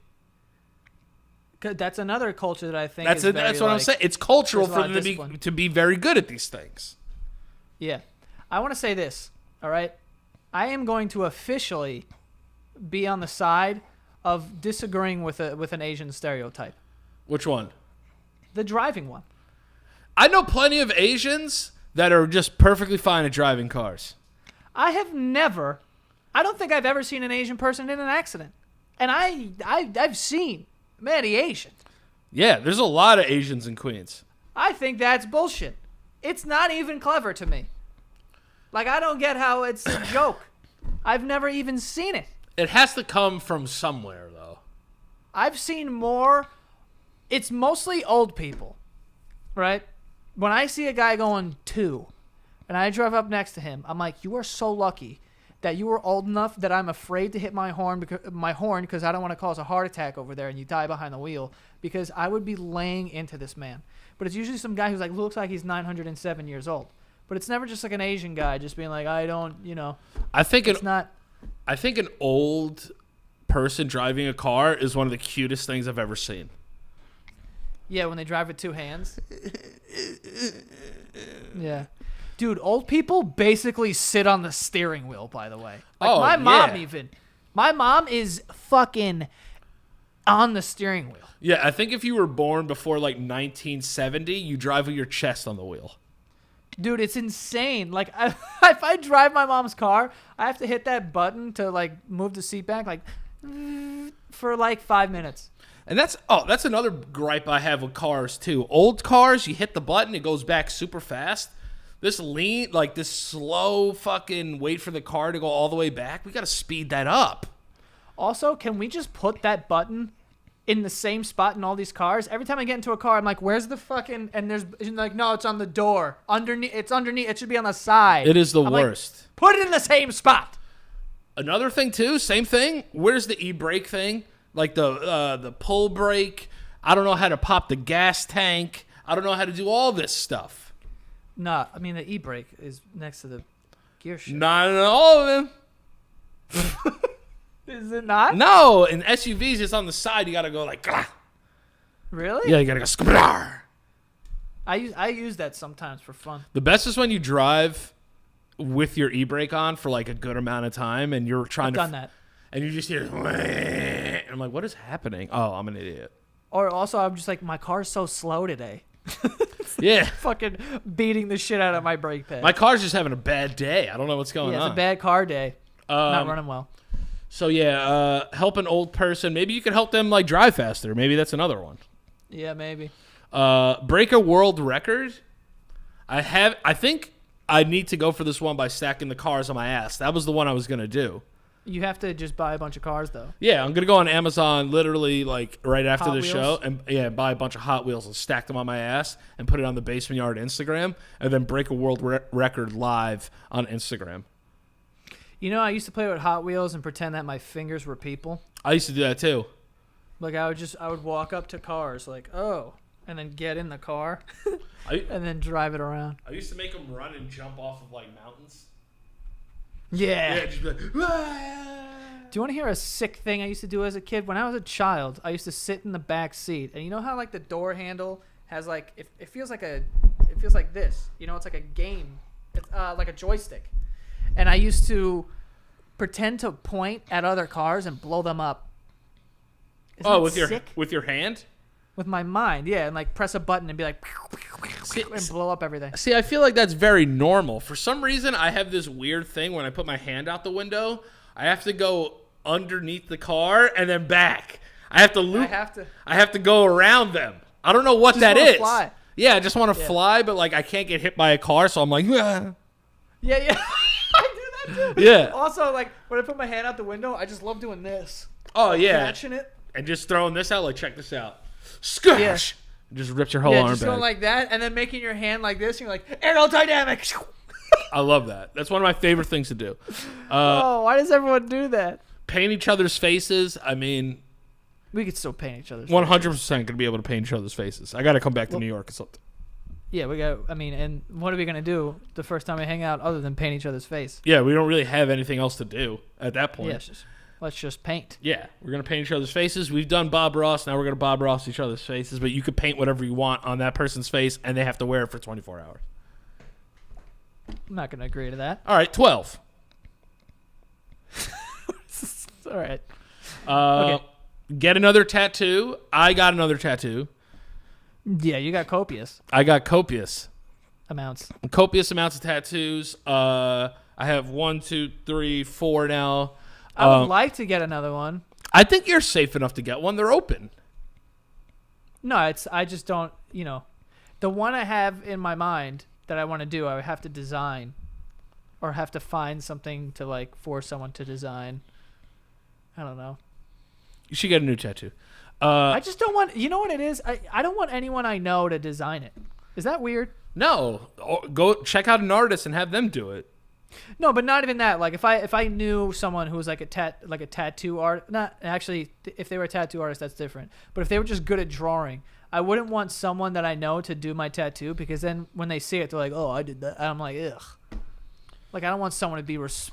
That's another culture that I think that's what I'm saying. It's cultural for them to be very good at these things. Yeah. I want to say this, all right? I am going to officially be on the side of disagreeing with an Asian stereotype. Which one? The driving one. I know plenty of Asians that are just perfectly fine at driving cars. I don't think I've ever seen an Asian person in an accident. And I've seen many Asians. Yeah, there's a lot of Asians in Queens. I think that's bullshit. It's not even clever to me. Like, I don't get how it's a joke. I've never even seen it. It has to come from somewhere, though. I've seen more. It's mostly old people, right? When I see a guy going 2 and I drive up next to him, I'm like, you are so lucky that you were old enough that I'm afraid to hit my horn because I don't want to cause a heart attack over there and you die behind the wheel, because I would be laying into this man. But it's usually some guy who's like looks like he's 907 years old. But it's never just like an Asian guy just being like, I don't, I think it's not. I think an old person driving a car is one of the cutest things I've ever seen. Yeah, when they drive with 2 hands. Yeah. Dude, old people basically sit on the steering wheel, by the way. Like my mom is fucking on the steering wheel. Yeah, I think if you were born before like 1970, you drive with your chest on the wheel. Dude, it's insane. Like, if I drive my mom's car, I have to hit that button to like move the seat back, like for like 5 minutes. And that's another gripe I have with cars too. Old cars, you hit the button, it goes back super fast. This slow fucking wait for the car to go all the way back. We got to speed that up. Also, can we just put that button in the same spot in all these cars? Every time I get into a car, I'm like, where's the fucking... And there's like, no, it's on the door. It's underneath. It should be on the side. It is the worst. Like, put it in the same spot. Another thing, too, same thing. Where's the e-brake thing? Like the pull brake. I don't know how to pop the gas tank. I don't know how to do all this stuff. No, I mean, the e-brake is next to the gear shift. Not in all of them. Is it not? No, in SUVs, it's on the side. You got to go like... Grah. Really? Yeah, you got to go... Skblar. I use that sometimes for fun. The best is when you drive with your e-brake on for like a good amount of time and you're trying I've done that. and you just hear, and I'm like, what is happening? Oh, I'm an idiot. Or also, I'm just like, my car's so slow today. Yeah. Fucking beating the shit out of my brake pad. My car's just having a bad day. I don't know what's going on. It's a bad car day. Not running well. So yeah, help an old person. Maybe you can help them like drive faster. Maybe that's another one. Yeah, maybe. Break a world record. I think I need to go for this one by stacking the cars on my ass. That was the one I was gonna do. You have to just buy a bunch of cars, though. Yeah, I'm gonna go on Amazon literally like right after Hot the Wheels? show and buy a bunch of Hot Wheels and stack them on my ass and put it on the Basement Yard Instagram and then break a world record live on Instagram. You know, I used to play with Hot Wheels and pretend that my fingers were people. I used to do that too. Like I would walk up to cars like, oh, and then get in the car and then drive it around. I used to make them run and jump off of like mountains. Yeah. Just be like, "Ah!" Do you want to hear a sick thing I used to do as a kid? When I was a child, I used to sit in the back seat, and you know how like the door handle has like it feels like this. You know, it's like a game. It's like a joystick. And I used to pretend to point at other cars and blow them up. Isn't that sick? with your hand? With my mind, yeah, and like press a button and be like, and blow up everything. See, I feel like that's very normal. For some reason, I have this weird thing when I put my hand out the window, I have to go underneath the car and then back. I have to loop. I have to go around them. I don't know what that is. Fly. Yeah, I just want to fly, but like I can't get hit by a car, so I'm like, ah. Yeah. I do that too. Yeah. Also, like when I put my hand out the window, I just love doing this. Oh yeah. Catching it. And just throwing this out, like check this out. Scush! Yeah. Just rips your whole arm just back. going like that, and then making your hand like this, and you're like, aerodynamic! I love that. That's one of my favorite things to do. Why does everyone do that? Paint each other's faces. I mean... We could still paint each other's 100% going to be able to paint each other's faces. I got to come back to New York or something. Yeah, we got... I mean, and what are we going to do the first time we hang out other than paint each other's face? Yeah, we don't really have anything else to do at that point. Yeah, let's just paint. Yeah, we're going to paint each other's faces. We've done Bob Ross. Now we're going to Bob Ross each other's faces. But you could paint whatever you want on that person's face, and they have to wear it for 24 hours. I'm not going to agree to that. All right, 12. All right. Okay. Get another tattoo. I got another tattoo. Yeah, you got copious. I got copious amounts of tattoos. I have 1, 2, 3, 4 now. I would like to get another one. I think you're safe enough to get one. They're open. No, I just don't, the one I have in my mind that I want to do, I would have to design or have to find something to like force someone to design. I don't know. You should get a new tattoo. I just don't want, you know what it is? I don't want anyone I know to design it. Is that weird? No. Go check out an artist and have them do it. No, but not even that. Like if I knew someone who was like a tattoo art, not actually, if they were a tattoo artist, that's different. But if they were just good at drawing, I wouldn't want someone that I know to do my tattoo because then when they see it, they're like, "Oh, I did that." And I'm like, "Ugh." Like I don't want someone to be Is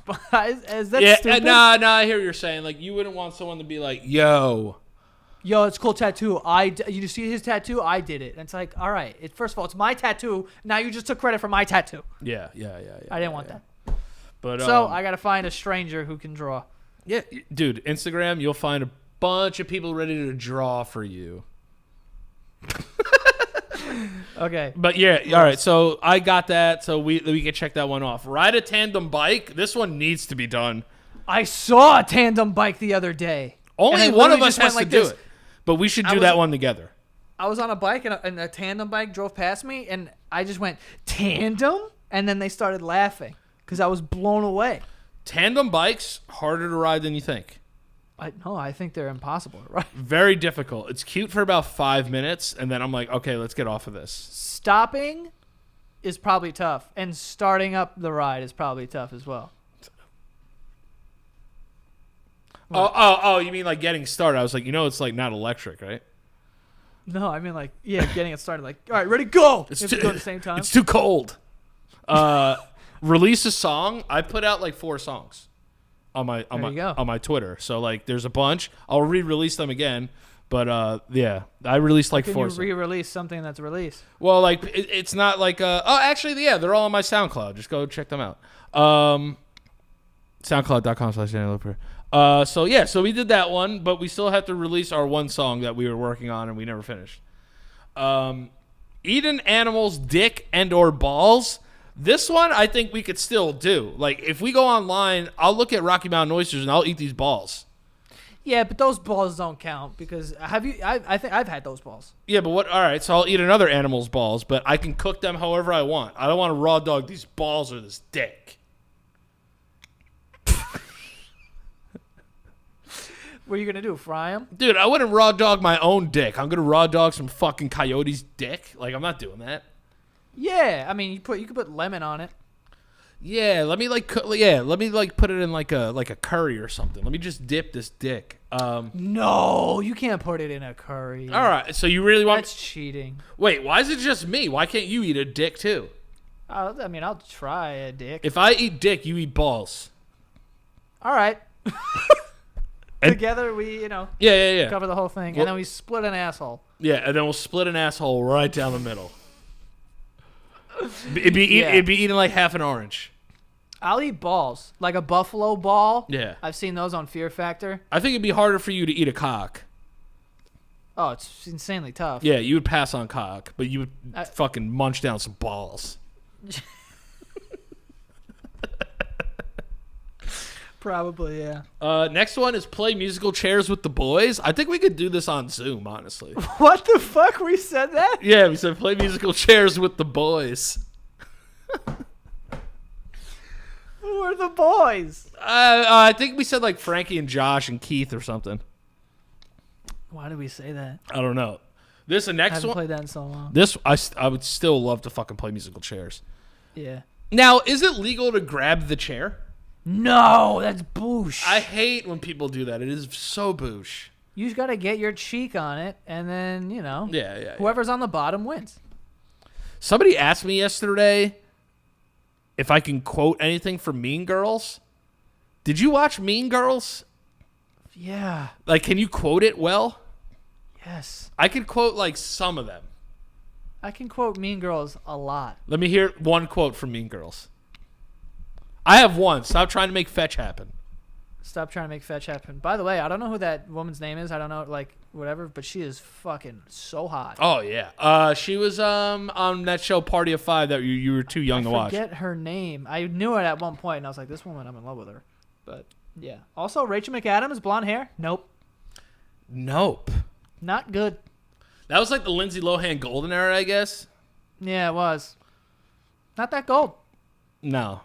that stupid? No, I hear what you're saying. Like you wouldn't want someone to be like, "Yo, it's a cool tattoo. You see his tattoo? I did it." And it's like, all right. First of all, it's my tattoo. Now you just took credit for my tattoo. Yeah. I didn't want that. But so I gotta find a stranger who can draw. Yeah, dude. Instagram, you'll find a bunch of people ready to draw for you. Okay. But yeah, all right. So I got that. So we can check that one off. Ride a tandem bike. This one needs to be done. I saw a tandem bike the other day. Only one of us has to do it. But we should do that one together. I was on a bike and a tandem bike drove past me and I just went, "Tandem?" And then they started laughing because I was blown away. Tandem bikes, harder to ride than you think. I think they're impossible to ride. Very difficult. It's cute for about 5 minutes, and then I'm like, okay, let's get off of this. Stopping is probably tough, and starting up the ride is probably tough as well. Oh, you mean like getting started? I was like, it's like not electric, right? No, I mean like, getting it started. Like, all right, ready, go! It's go at the same time. It's too cold. Release a song. I put out like 4 songs on my Twitter. So like, there's a bunch. I'll re-release them again. But I released like 4 songs. Can you re-release something that's released? Well, like it's not like actually, they're all on my SoundCloud. Just go check them out. SoundCloud.com/Danny. So we did that one, but we still have to release our one song that we were working on and we never finished. Eat an animal's dick and or balls. This one I think we could still do. Like if we go online, I'll look at Rocky Mountain oysters and I'll eat these balls. Yeah, but those balls don't count because I think I've had those balls. Yeah, but what? All right, so I'll eat another animal's balls, but I can cook them however I want. I don't want to raw dog these balls or this dick. What are you gonna do? Fry them? Dude, I wouldn't raw dog my own dick. I'm gonna raw dog some fucking coyote's dick. Like I'm not doing that. Yeah, I mean you could put lemon on it. Yeah, let me put it in like a curry or something. Let me just dip this dick. No, you can't put it in a curry. All right, so you really want? That's cheating. Wait, why is it just me? Why can't you eat a dick too? I mean, I'll try a dick. If I eat dick, you eat balls. All right. Together we, Yeah. cover the whole thing, and then we split an asshole. Yeah, and then we'll split an asshole right down the middle. It'd be eating like half an orange. I'll eat balls, like a buffalo ball. Yeah, I've seen those on Fear Factor. I think it'd be harder for you to eat a cock. Oh, it's insanely tough. Yeah, you would pass on cock, but you would fucking munch down some balls. Probably, yeah. Next one is play musical chairs with the boys. I think we could do this on Zoom, honestly. What the fuck? We said that? Yeah, we said play musical chairs with the boys. Who are the boys? I think we said like Frankie and Josh and Keith or something. Why did we say that? I don't know. This the next I haven't one. played that in so long. This I would still love to fucking play musical chairs. Yeah. Now, is it legal to grab the chair? No, that's boosh. I hate when people do that. It is so boosh. You just got to get your cheek on it, and then, Yeah. whoever's on the bottom wins. Somebody asked me yesterday if I can quote anything from Mean Girls. Did you watch Mean Girls? Yeah. Like, can you quote it well? Yes. I can quote, like, some of them. I can quote Mean Girls a lot. Let me hear one quote from Mean Girls. I have one. Stop trying to make fetch happen. Stop trying to make fetch happen. By the way, I don't know who that woman's name is. I don't know, whatever, but she is fucking so hot. Oh, yeah. She was on that show Party of Five that you were too young to watch. I forget her name. I knew it at one point, and I was like, this woman, I'm in love with her. But, yeah. Also, Rachel McAdams, blonde hair? Nope. Not good. That was like the Lindsay Lohan golden era, I guess. Yeah, it was. Not that gold. No.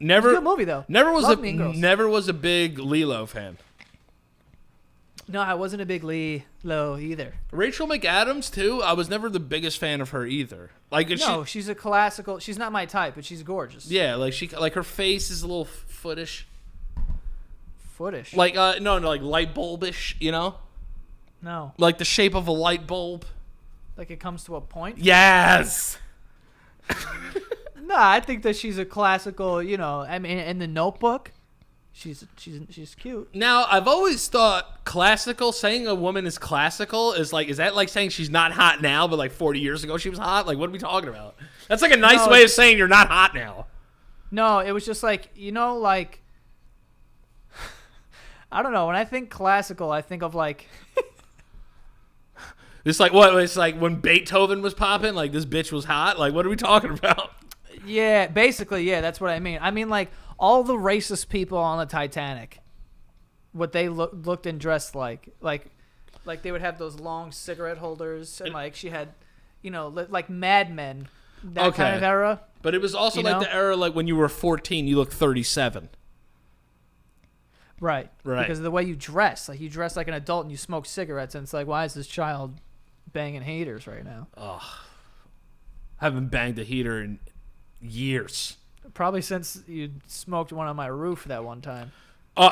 Never. It's a good movie, though. Never was a big Lilo fan. No, I wasn't a big Lilo either. Rachel McAdams, too. I was never the biggest fan of her either. She's a classical. She's not my type, but she's gorgeous. Yeah, like her face is a little footish. Footish? Like like light bulbish, No. Like the shape of a light bulb. Like it comes to a point? Yes. No, I think that she's a classical, I mean, in The Notebook, she's cute. Now, I've always thought saying a woman is classical is that like saying she's not hot now, but like 40 years ago she was hot? Like, what are we talking about? That's like a nice way of saying you're not hot now. No, it was just like, I don't know. When I think classical, I think of like... It's like what? It's like when Beethoven was popping, like this bitch was hot? Like, what are we talking about? Yeah, basically, yeah, that's what I mean. I mean, like, all the racist people on the Titanic, what they looked and dressed like they would have those long cigarette holders, and like she had, like Mad Men, that kind of era. But it was also like the era like when you were 14, you looked 37. Right. Because of the way you dress. Like, you dress like an adult and you smoke cigarettes, and it's like, why is this child banging heaters right now? Ugh. I haven't banged a heater in years. Probably since you smoked one on my roof that one time.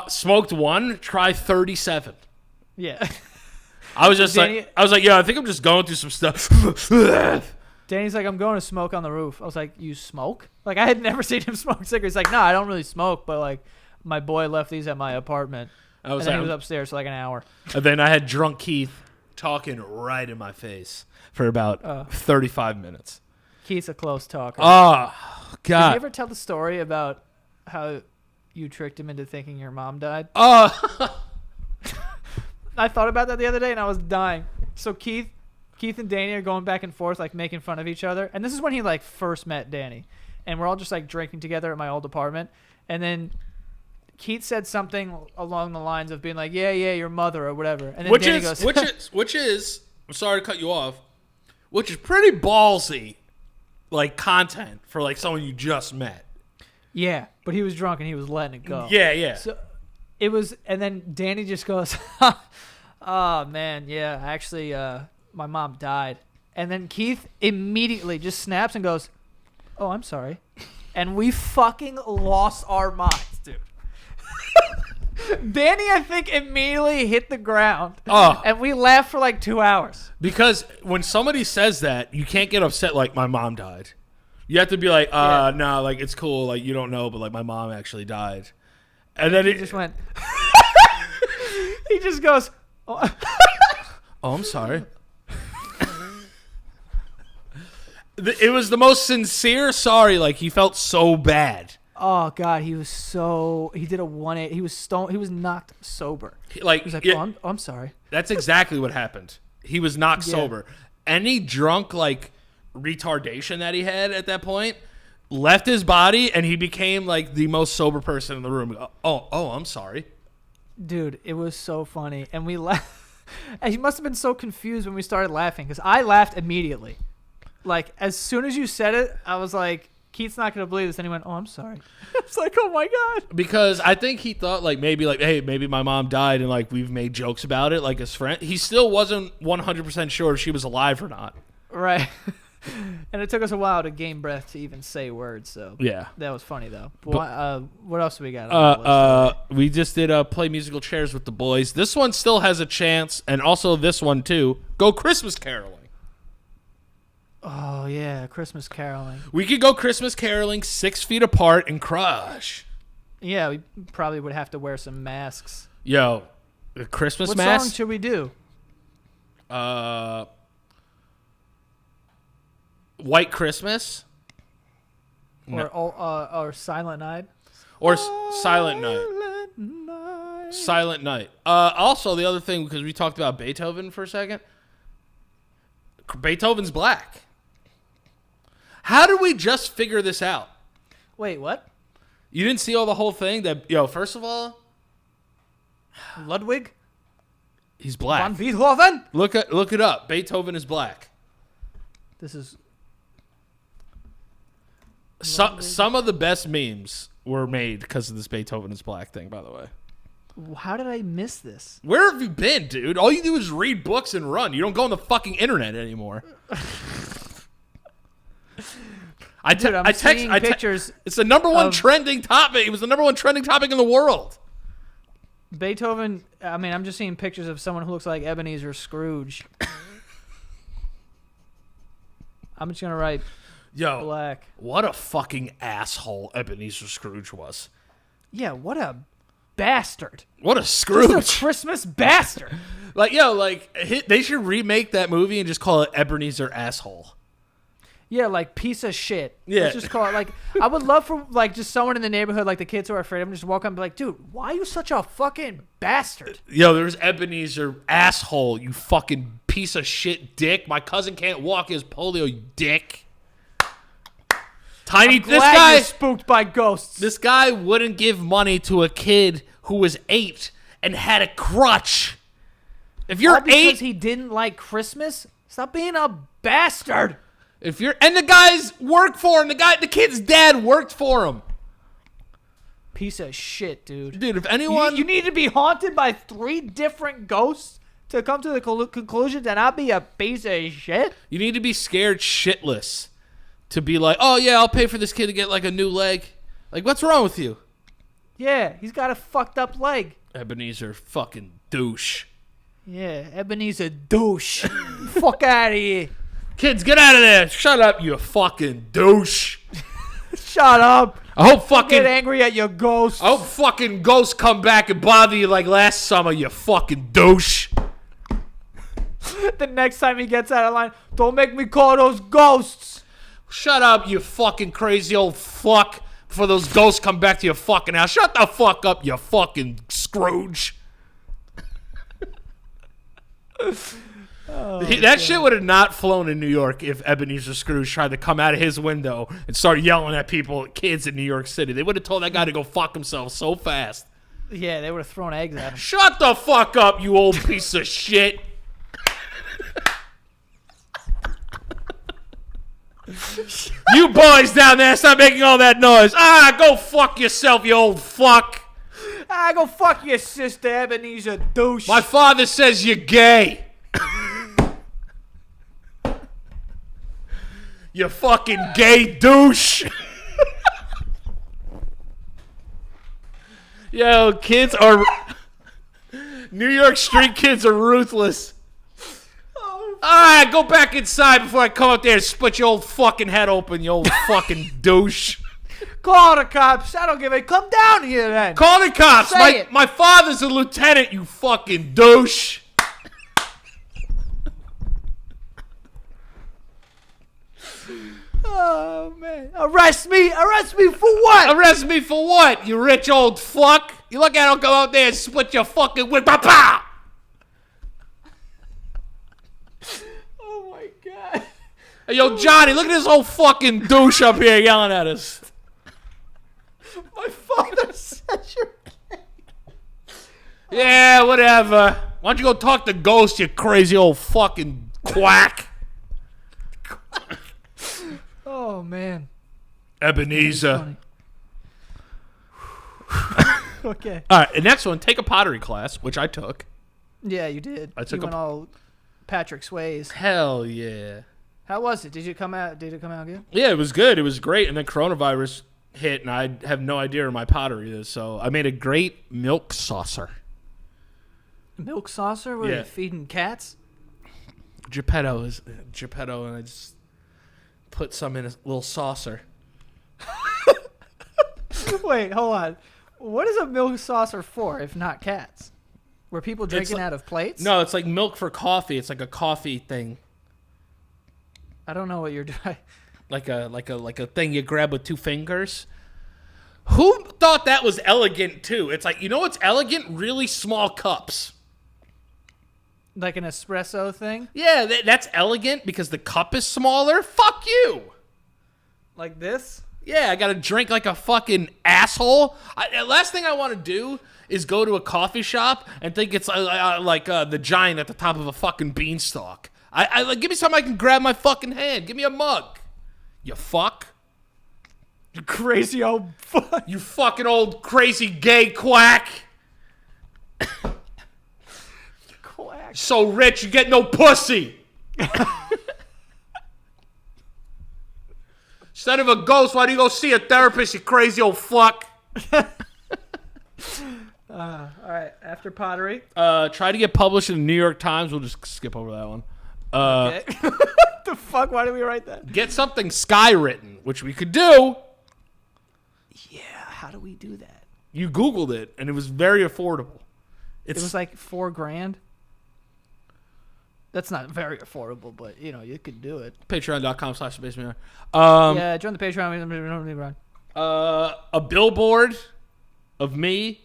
Smoked one? Try 37. Yeah. I was like, yeah, I think I'm just going through some stuff. Danny's like, I'm going to smoke on the roof. I was like, you smoke? Like, I had never seen him smoke cigarettes. He's like, no, I don't really smoke, but like, my boy left these at my apartment. He was upstairs for like an hour. And then I had drunk Keith talking right in my face for about 35 minutes. Keith's a close talker. Oh, God. Did you ever tell the story about how you tricked him into thinking your mom died? Oh. I thought about that the other day and I was dying. So Keith and Danny are going back and forth, like making fun of each other. And this is when he like first met Danny. And we're all just like drinking together at my old apartment. And then Keith said something along the lines of being like, yeah, your mother or whatever. And then Danny goes, which is, I'm sorry to cut you off, which is pretty ballsy, like content for like someone you just met. Yeah, but he was drunk and he was letting it go. Yeah. So it was, and then Danny just goes, oh man, yeah, actually, my mom died. And then Keith immediately just snaps and goes, oh, I'm sorry. And we fucking lost our minds, dude. Danny, I think, immediately hit the ground. Oh. And we laughed for like 2 hours. Because when somebody says that, you can't get upset like my mom died. You have to be like, nah, like it's cool, like you don't know, but like my mom actually died. And then he just went. He just goes, oh, I'm sorry. It was the most sincere sorry. Like he felt so bad. Oh God, he did a 180. He was stoned. He was knocked sober. He was like, oh, I'm sorry. That's exactly what happened. He was knocked sober. Any drunk like retardation that he had at that point left his body, and he became like the most sober person in the room. Oh, I'm sorry, dude. It was so funny, and we laughed. He must have been so confused when we started laughing because I laughed immediately. Like as soon as you said it, I was like, Keith's not going to believe this. And he went, oh, I'm sorry. It's like, oh my God. Because I think he thought like, hey, maybe my mom died and like we've made jokes about it. Like his friend, he still wasn't 100% sure if she was alive or not. Right. And it took us a while to gain breath to even say words. So yeah, that was funny though. But, what else do we got? We just did play musical chairs with the boys. This one still has a chance. And also this one too. Go Christmas caroling. Oh, yeah, Christmas caroling. We could go Christmas caroling 6 feet apart and crush. Yeah, we probably would have to wear some masks. Yo, a Christmas mask? What song should we do? White Christmas? Or Silent Night? Or Silent Night. Silent Night. Also, the other thing, because we talked about Beethoven for a second, Beethoven's black. How did we just figure this out? Wait, what? You didn't see the whole thing? First of all, Ludwig? He's black. Von Beethoven? Look it up. Beethoven is black. This is... Some of the best memes were made because of this Beethoven is black thing, by the way. How did I miss this? Where have you been, dude? All you do is read books and run. You don't go on the fucking internet anymore. I'm seeing pictures. It's the number one trending topic. It was the number one trending topic in the world. Beethoven. I mean, I'm just seeing pictures of someone who looks like Ebenezer Scrooge. I'm just gonna write. Yo, black. What a fucking asshole Ebenezer Scrooge was. Yeah, what a bastard. What a Scrooge. Just a Christmas bastard. They should remake that movie and just call it Ebenezer Asshole. Yeah, like piece of shit. Yeah. Let's just call it like, I would love for like just someone in the neighborhood, like the kids who are afraid of him, just walk up and be like, dude, why are you such a fucking bastard? Yo, there's Ebenezer Asshole, you fucking piece of shit dick. My cousin can't walk, he has polio, you dick. I'm glad you're spooked by ghosts. This guy wouldn't give money to a kid who was 8 and had a crutch. If you're 8, because he didn't like Christmas, stop being a bastard. And the guys worked for him. The kid's dad worked for him. Piece of shit, dude. Dude, if anyone, you need to be haunted by 3 different ghosts to come to the conclusion to not be a piece of shit. You need to be scared shitless to be like, oh yeah, I'll pay for this kid to get like a new leg. Like, what's wrong with you? Yeah, he's got a fucked up leg. Ebenezer fucking douche. Yeah, Ebenezer douche. Fuck out of here. Kids, get out of there. Shut up, you fucking douche. Shut up. I hope fucking... Get angry at your ghosts. I hope fucking ghosts come back and bother you like last summer, you fucking douche. The next time he gets out of line, don't make me call those ghosts. Shut up, you fucking crazy old fuck. before those ghosts come back to your fucking house. Shut the fuck up, you fucking Scrooge. That shit would have not flown in New York if Ebenezer Scrooge tried to come out of his window and start yelling at people, kids in New York City. They would have told that guy to go fuck himself so fast. Yeah, they would have thrown eggs at him. Shut the fuck up, you old piece of shit. You boys down there, stop making all that noise. Go fuck yourself, you old fuck. Go fuck your sister, Ebenezer douche. My father says you're gay. You fucking gay douche. Yo, kids are... New York street kids are ruthless. Go back inside before I come up there and split your old fucking head open, you old fucking douche. Call the cops. I don't give a... Come down here, then. Call the cops. Say it. My father's a lieutenant, you fucking douche. Oh, man. Arrest me. Arrest me for what? Arrest me for what, you rich old fuck? You look at him go out there and split your fucking wig. Pow! Oh, my God. Hey, yo, Johnny, look at this old fucking douche up here yelling at us. My father said you're gay. Yeah, whatever. Why don't you go talk to Ghost, you crazy old fucking quack? Oh, man. Ebenezer. Okay. All right, the next one, take a pottery class, which I took. Yeah, you did. I took you went all Patrick Swayze. Hell yeah. How was it? Did it come out good? Yeah, it was good. It was great. And then coronavirus hit, and I have no idea where my pottery is. So I made a great milk saucer. Milk saucer? What are you feeding cats? Geppetto, and I just put some in a little saucer. Wait, hold on. What is a milk saucer for, if not cats? Were people drinking out of plates? No, it's like milk for coffee. It's like a coffee thing. I don't know what you're doing. Like a thing you grab with two fingers. Who thought that was elegant too? It's like, you know what's elegant? Really small cups. Like an espresso thing? Yeah, that's elegant because the cup is smaller. Fuck you. Like this? Yeah, I gotta drink like a fucking asshole. Last thing I want to do is go to a coffee shop and think it's like the giant at the top of a fucking beanstalk. I give me something I can grab my fucking hand. Give me a mug. You fuck. You crazy old fuck. You fucking old crazy gay quack. Quack. So rich, you get no pussy. Instead of a ghost, why do you go see a therapist, you crazy old fuck? All right, after pottery. Try to get published in the New York Times. We'll just skip over that one. Okay. What the fuck? Why did we write that? Get something sky-written, which we could do. Yeah, how do we do that? You Googled it, and it was very affordable. It was like $4,000. That's not very affordable, but you could do it. Patreon.com/basement. Yeah, join the Patreon. A billboard of me.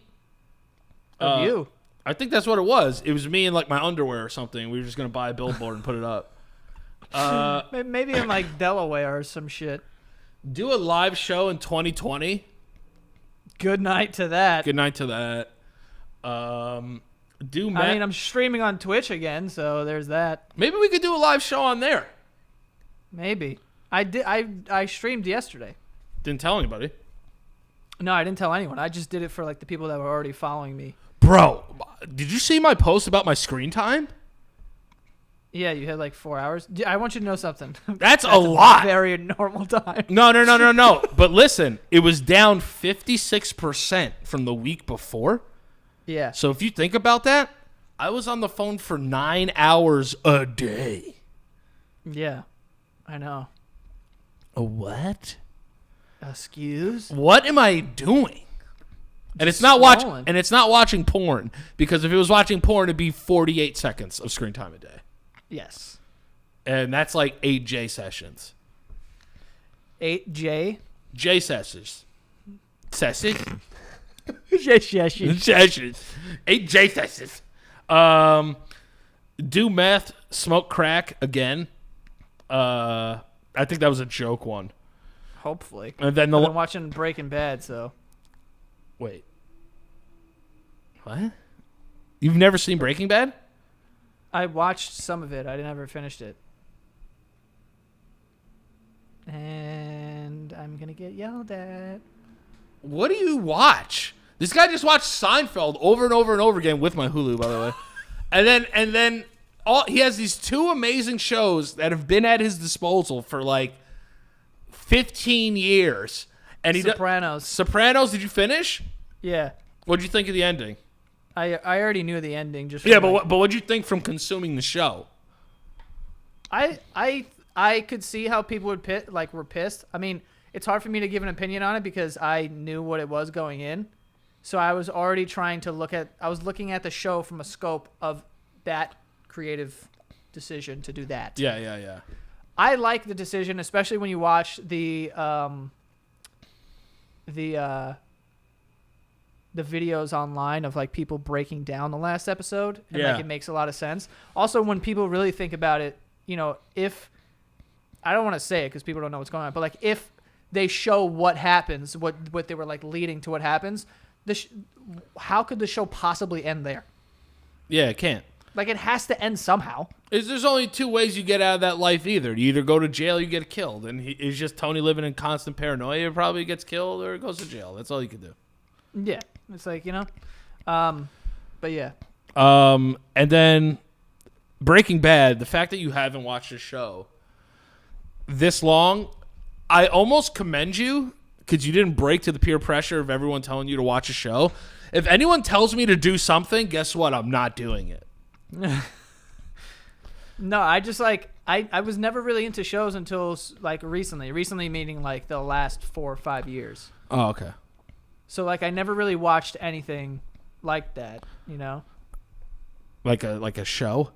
Of you. I think that's what it was. It was me in like my underwear or something. We were just gonna buy a billboard and put it up. Maybe in like Delaware or some shit. Do a live show in 2020. Good night to that. Good night to that. I'm streaming on Twitch again, so there's that. Maybe we could do a live show on there. Maybe. I streamed yesterday. Didn't tell anybody. No, I didn't tell anyone. I just did it for like the people that were already following me. Bro, did you see my post about my screen time? Yeah, you had like 4 hours. I want you to know something. That's a lot. Very normal time. No. But listen, it was down 56% from the week before. Yeah. So if you think about that, I was on the phone for 9 hours a day. Yeah, I know. A what? Excuse? What am I doing? And it's not watching porn, because if it was watching porn, it'd be 48 seconds of screen time a day. Yes. And that's like 8 J sessions. 8 J? J sessions. Sessions. Yes. 8 J Sessions. Do meth, smoke crack again. I think that was a joke one. Hopefully. And then I've been watching Breaking Bad, so. Wait. What? You've never seen Breaking Bad? I watched some of it. I never finished it. And I'm going to get yelled at. What do you watch? This guy just watched Seinfeld over and over and over again with my Hulu, by the way. And then he has these 2 amazing shows that have been at his disposal for like 15 years. And Sopranos, did you finish? Yeah. What'd you think of the ending? I already knew the ending. But what'd you think from consuming the show? I could see how people were pissed. I mean, it's hard for me to give an opinion on it because I knew what it was going in. So I was already looking at the show from a scope of that creative decision to do that. Yeah. I like the decision, especially when you watch the videos online of like people breaking down the last episode, and like it makes a lot of sense. Also, when people really think about it, if I don't want to say it because people don't know what's going on, but like if they show what happens, what they were like leading to what happens, how could the show possibly end there? Yeah, it can't. Like it has to end somehow. There's only 2 ways you get out of that life either. You either go to jail or you get killed. And it's just Tony living in constant paranoia. He probably gets killed or goes to jail. That's all you can do. Yeah. It's like, but yeah. And then Breaking Bad, the fact that you haven't watched the show this long, I almost commend you because you didn't break to the peer pressure of everyone telling you to watch a show. If anyone tells me to do something, guess what? I'm not doing it. No, I just like I was never really into shows until like recently meaning like the last 4 or 5 years. Oh, okay. So like I never really watched anything like that, like a show.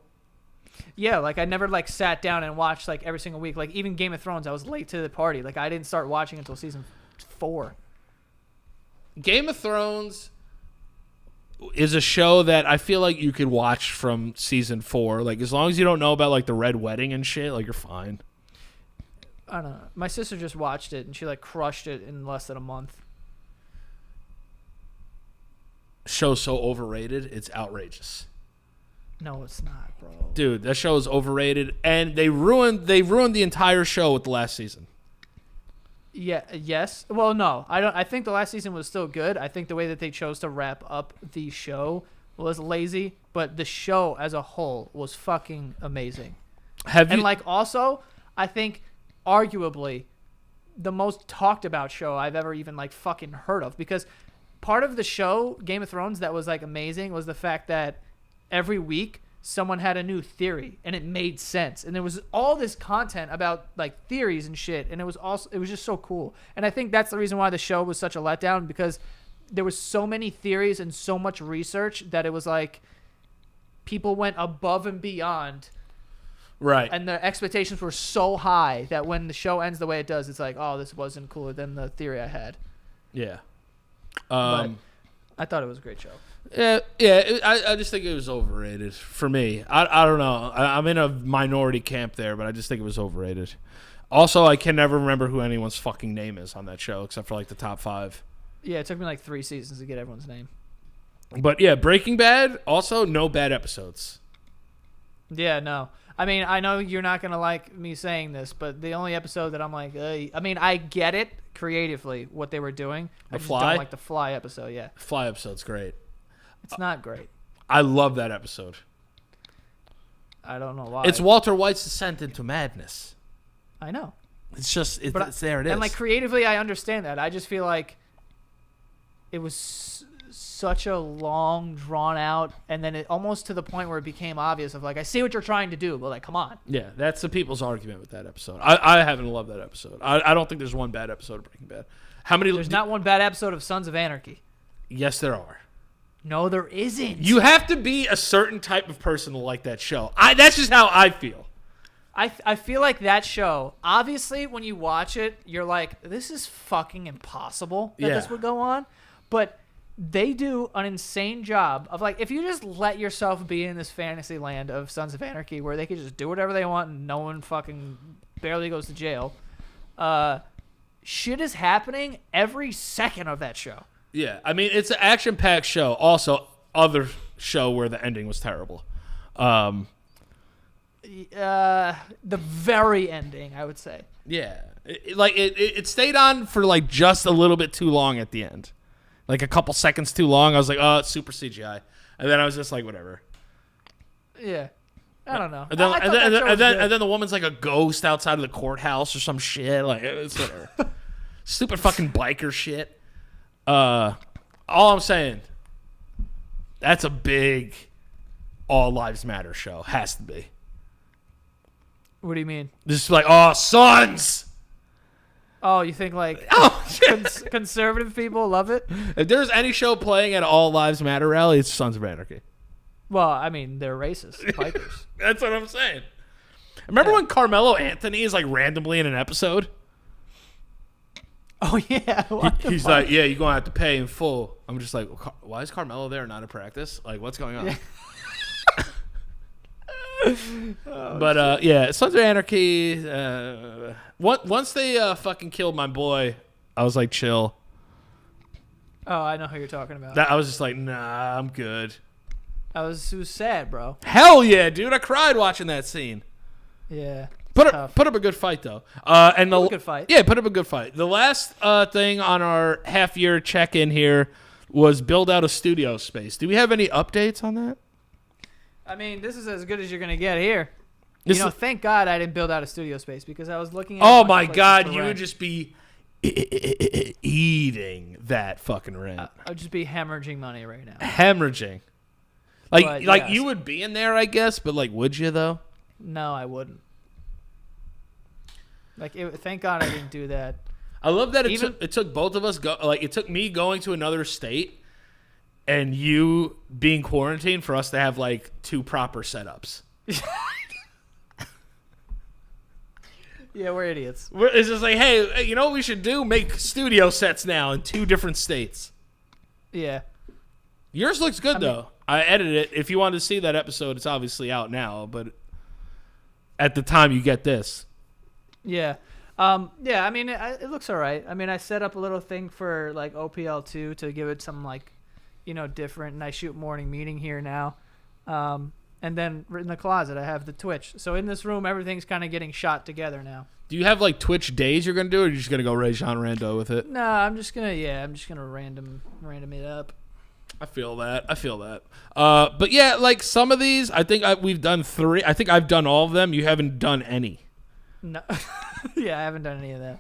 Yeah, like I never like sat down and watched like every single week. Like even Game of Thrones, I was late to the party. Like I didn't start watching until season 4. Game of Thrones is a show that I feel like you could watch from season 4. Like as long as you don't know about like the Red Wedding and shit, like you're fine. I don't know. My sister just watched it and she like crushed it in less than a month. Show's so overrated, it's outrageous. No, it's not, bro. Dude, that show is overrated, and they ruined the entire show with the last season. Yeah. Yes. Well, no. I think the last season was still good. I think the way that they chose to wrap up the show was lazy, but the show as a whole was fucking amazing. Also, I think arguably the most talked about show I've ever even like fucking heard of, because part of the show Game of Thrones that was like amazing was the fact that every week someone had a new theory and it made sense, and there was all this content about like theories and shit, and it was just so cool. And I think that's the reason why the show was such a letdown, because there was so many theories and so much research that it was like people went above and beyond, right? And the expectations were so high that when the show ends the way it does, it's like, oh, this wasn't cooler than the theory I had. Yeah. But I thought it was a great show. Yeah. I just think it was overrated for me. I don't know. I'm in a minority camp there, but I just think it was overrated. Also, I can never remember who anyone's fucking name is on that show except for like the top 5. Yeah, it took me like 3 seasons to get everyone's name. But yeah, Breaking Bad, also no bad episodes. Yeah, no. I mean, I know you're not going to like me saying this, but the only episode that I'm like, I mean, I get it creatively, what they were doing. I just don't like the Fly episode, yeah. Fly episode's great. It's not great. I love that episode. I don't know why. It's Walter White's descent into madness. I know. It's just, it's there it is. And like creatively, I understand that. I just feel like it was such a long, drawn out, and then it almost to the point where it became obvious of like, I see what you're trying to do, but like, come on. Yeah, that's the people's argument with that episode. I haven't loved that episode. I don't think there's one bad episode of Breaking Bad. There's not one bad episode of Sons of Anarchy. Yes, there are. No, there isn't. You have to be a certain type of person to like that show. That's just how I feel. I feel like that show, obviously, when you watch it, you're like, this is fucking impossible that this would go on. But they do an insane job of, like, if you just let yourself be in this fantasy land of Sons of Anarchy where they can just do whatever they want and no one fucking barely goes to jail, shit is happening every second of that show. Yeah, I mean, it's an action-packed show. Also, other show where the ending was terrible. The very ending, I would say. Yeah. It stayed on for, like, just a little bit too long at the end. Like, a couple seconds too long. I was like, oh, it's super CGI. And then I was just like, whatever. Yeah. I don't know. And then the woman's like a ghost outside of the courthouse or some shit. Like, it's whatever. Stupid fucking biker shit. All I'm saying, that's a big All Lives Matter show. Has to be. What do you mean? Just like, oh, sons! Oh, you think like conservative people love it? If there's any show playing at All Lives Matter rally, it's Sons of Anarchy. Well, I mean, they're racist, bikers. That's what I'm saying. Remember when Carmelo Anthony is like randomly in an episode? Oh, yeah. He's like, yeah, you're going to have to pay in full. I'm just like, why is Carmelo there not in practice? Like, what's going on? Yeah. But, yeah, Sons of Anarchy, once they fucking killed my boy, I was like, chill. Oh, I know who you're talking about. I was just like, nah, I'm good. It was sad, bro. Hell yeah, dude. I cried watching that scene. Yeah. Put up a good fight, though. And a good fight. Yeah, put up a good fight. The last thing on our half-year check-in here was build out a studio space. Do we have any updates on that? I mean, this is as good as you're going to get here. Thank God I didn't build out a studio space because I was looking at oh, my God. You would just be eating that fucking rent. I would just be hemorrhaging money right now. Hemorrhaging. Like you would be in there, I guess, but, like, would you, though? No, I wouldn't. Like, thank God I didn't do that. I love that it took both of us it took me going to another state and you being quarantined for us to have like two proper setups. Yeah, we're idiots. It's just like, hey, you know what we should do? Make studio sets now in two different states. Yeah. Yours looks good, though. I edited it. If you wanted to see that episode, it's obviously out now, but at the time you get this. Yeah. Yeah, I mean, it looks all right. I mean, I set up a little thing for, like, OPL2 to give it some, like, different, and I shoot morning meeting here now. And then in the closet, I have the Twitch. So in this room, everything's kind of getting shot together now. Do you have, like, Twitch days you're going to do, or are you just going to go Ray Jean Rando with it? No, I'm just going to random it up. I feel that. But, yeah, like, some of these, I think we've done 3. I think I've done all of them. You haven't done any. No. Yeah, I haven't done any of that.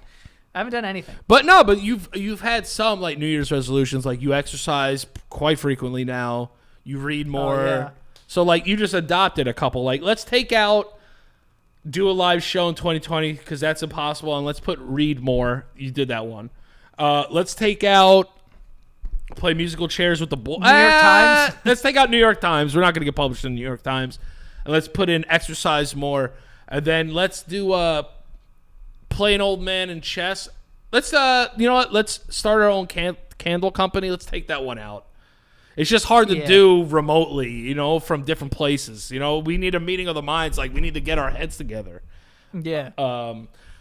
I haven't done anything. But no, but you've had some like New Year's resolutions, like you exercise quite frequently now. You read more. Oh, yeah. So like you just adopted a couple. Like let's take out do a live show in 2020 because that's impossible, and let's put read more. You did that one. Let's take out play musical chairs with the New York Times. Let's take out New York Times. We're not going to get published in the New York Times. And let's put in exercise more. And then let's do play an old man in chess. Let's you know what? Let's start our own candle company. Let's take that one out. It's just hard to do remotely, from different places. We need a meeting of the minds. Like we need to get our heads together. Yeah.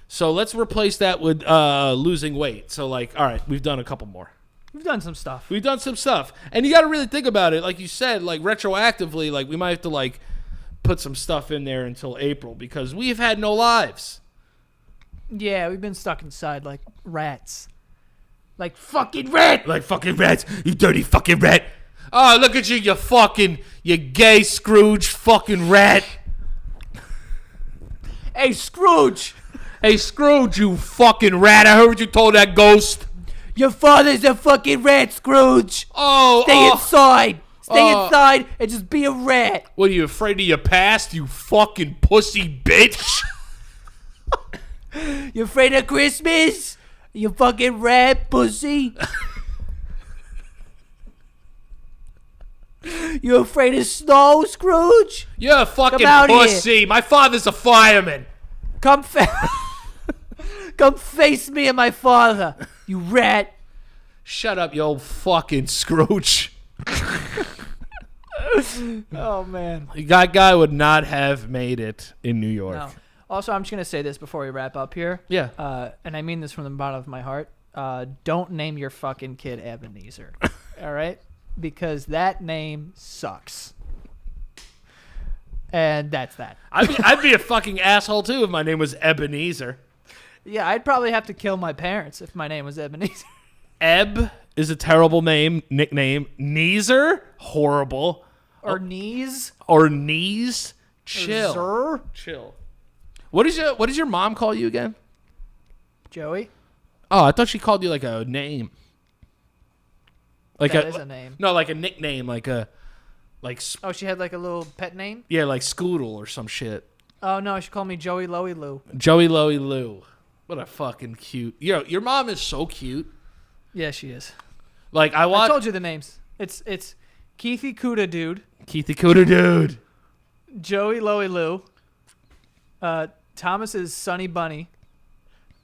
So let's replace that with losing weight. So like, all right, we've done a couple more. We've done some stuff. And you got to really think about it. Like you said, like retroactively, like we might have to like put some stuff in there until April because we've had no lives. Yeah, we've been stuck inside like rats. Like fucking rat! Like fucking rats, you dirty fucking rat. Oh, look at you you gay Scrooge fucking rat. Hey, Scrooge! Hey, Scrooge, you fucking rat. I heard what you told that ghost. Your father's a fucking rat, Scrooge. Stay inside. Stay inside and just be a rat. What, are you afraid of your past, you fucking pussy bitch? You afraid of Christmas? You fucking rat pussy. You afraid of snow, Scrooge? You're a fucking pussy. Here. My father's a fireman. Come face me and my father, you rat. Shut up, you old fucking Scrooge. Oh, man. That guy would not have made it in New York. No. Also, I'm just going to say this before we wrap up here. Yeah. And I mean this from the bottom of my heart. Don't name your fucking kid Ebenezer. All right? Because that name sucks. And that's that. I'd be a fucking asshole, too, if my name was Ebenezer. Yeah, I'd probably have to kill my parents if my name was Ebenezer. Eb is a terrible nickname. Neezer, horrible. Or knees. Or knees, chill. Or Chill. What does your mom call you again? Joey. Oh, I thought she called you like a name. Like That is a name. No, like a nickname, Oh, she had like a little pet name? yeah, like Scoodle or some shit. Oh, no, she called me Joey Loey Lou. Joey Loey Lou. What a fucking cute. Your mom is so cute. Yeah, she is. Like I told you the names. It's Keithy Cuda Dude. Keithy Cuda Dude. Joey Loey Lou. Thomas is Sunny Bunny.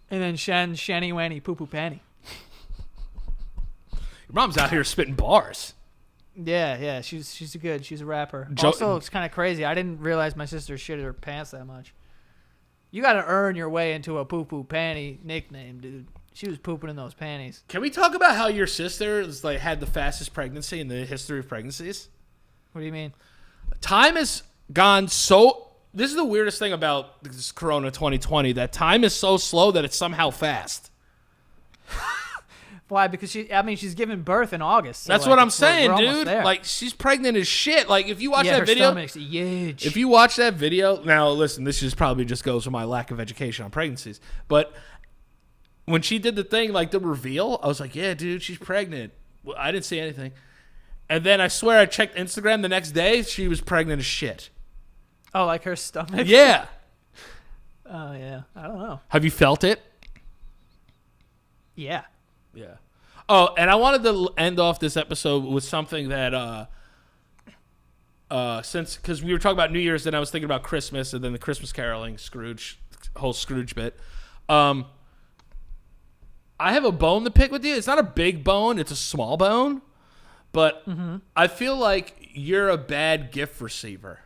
And then Shanny Wanny Poo Poo Panny. Your mom's out here spitting bars. Yeah, she's good. She's a rapper. Jo- Also, it's kind of crazy. I didn't realize my sister shitted her pants that much. You got to earn your way into a Poo Poo Panty nickname, dude. She was pooping in those panties. Can we talk about how your sister had the fastest pregnancy in the history of pregnancies? What do you mean? Time has gone so... This is the weirdest thing about this Corona 2020, that time is so slow that it's somehow fast. Why? Because she's giving birth in August. So That's what I'm saying, we're dude. Like, she's pregnant as shit. Like, if you watch that her video... stomach's huge. If you watch that video... Now, listen, this probably just goes with my lack of education on pregnancies. But when she did the thing, like the reveal, I was like, yeah, dude, she's pregnant. Well, I didn't see anything. And then I swear I checked Instagram the next day. She was pregnant as shit. Oh, like her stomach? Yeah. Oh, yeah. I don't know. Have you felt it? Yeah. Yeah. Oh, and I wanted to end off this episode with something that, because we were talking about New Year's, then I was thinking about Christmas, and then the Christmas caroling, Scrooge, whole Scrooge bit. I have a bone to pick with you. It's not a big bone; it's a small bone. But I feel like you're a bad gift receiver.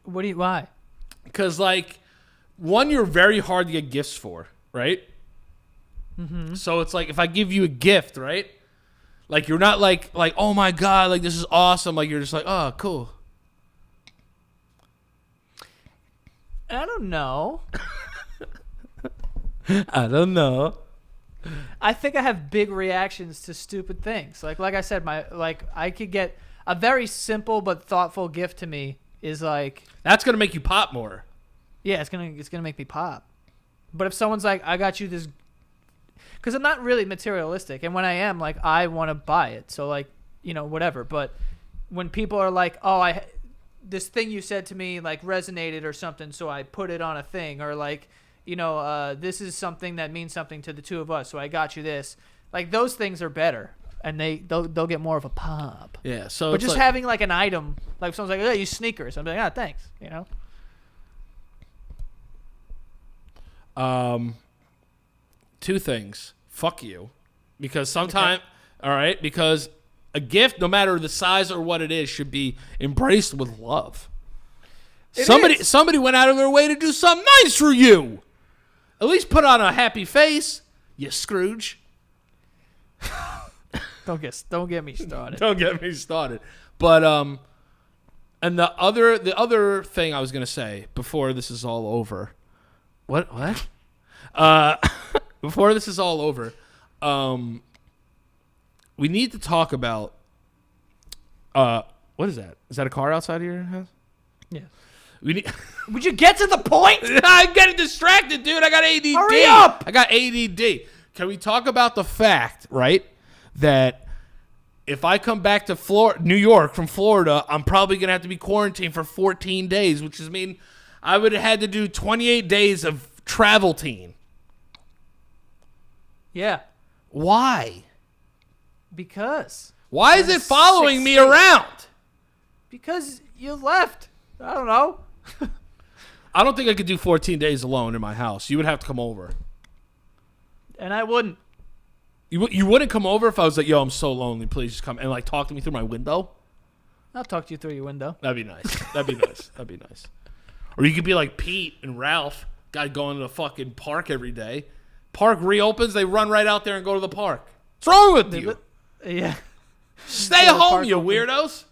Why? Because, like, one, you're very hard to get gifts for, right? Mm-hmm. So it's like, if I give you a gift, right? Like, you're not like, oh my God, like, this is awesome. Like, you're just like, oh, cool. I don't know. I don't know. I think I have big reactions to stupid things. Like I said, I could get a very simple but thoughtful gift to me is like, that's gonna make you pop more. Yeah, it's gonna make me pop. But if someone's like, I got you this, because I'm not really materialistic, and when I am, like, I want to buy it. So, like, whatever. But when people are like, oh, this thing you said to me like resonated or something, so I put it on a thing, or like, this is something that means something to the two of us, so I got you this. Like, those things are better, and they'll get more of a pop. Yeah. So, but just like, having like an item, like someone's like, "Oh, you sneakers," I'm like, thanks. Two things. Fuck you, because sometimes, all right, because a gift, no matter the size or what it is, should be embraced with love. Somebody went out of their way to do something nice for you. At least put on a happy face, you Scrooge. Don't get me started. Don't get me started. But and the other thing I was gonna say before this is all over. What? Before this is all over, we need to talk about what is that? Is that a car outside of your house? Yeah. Would you get to the point? I'm getting distracted, dude. I got ADD. Hurry up! I got ADD. Can we talk about the fact, right, that if I come back to New York from Florida, I'm probably going to have to be quarantined for 14 days, which is mean I would have had to do 28 days of travel-tine. Yeah. Why? Because. Why is it following me around? Because you left. I don't know. I don't think I could do 14 days alone in my house. You would have to come over. And I wouldn't. You wouldn't come over if I was like, yo, I'm so lonely. Please just come and like talk to me through my window. I'll talk to you through your window. That'd be nice. That'd be nice. That'd be nice. Or you could be like Pete and Ralph, guy going to the fucking park every day. Park reopens, they run right out there and go to the park. What's wrong with you? Yeah. Stay home, you weirdos.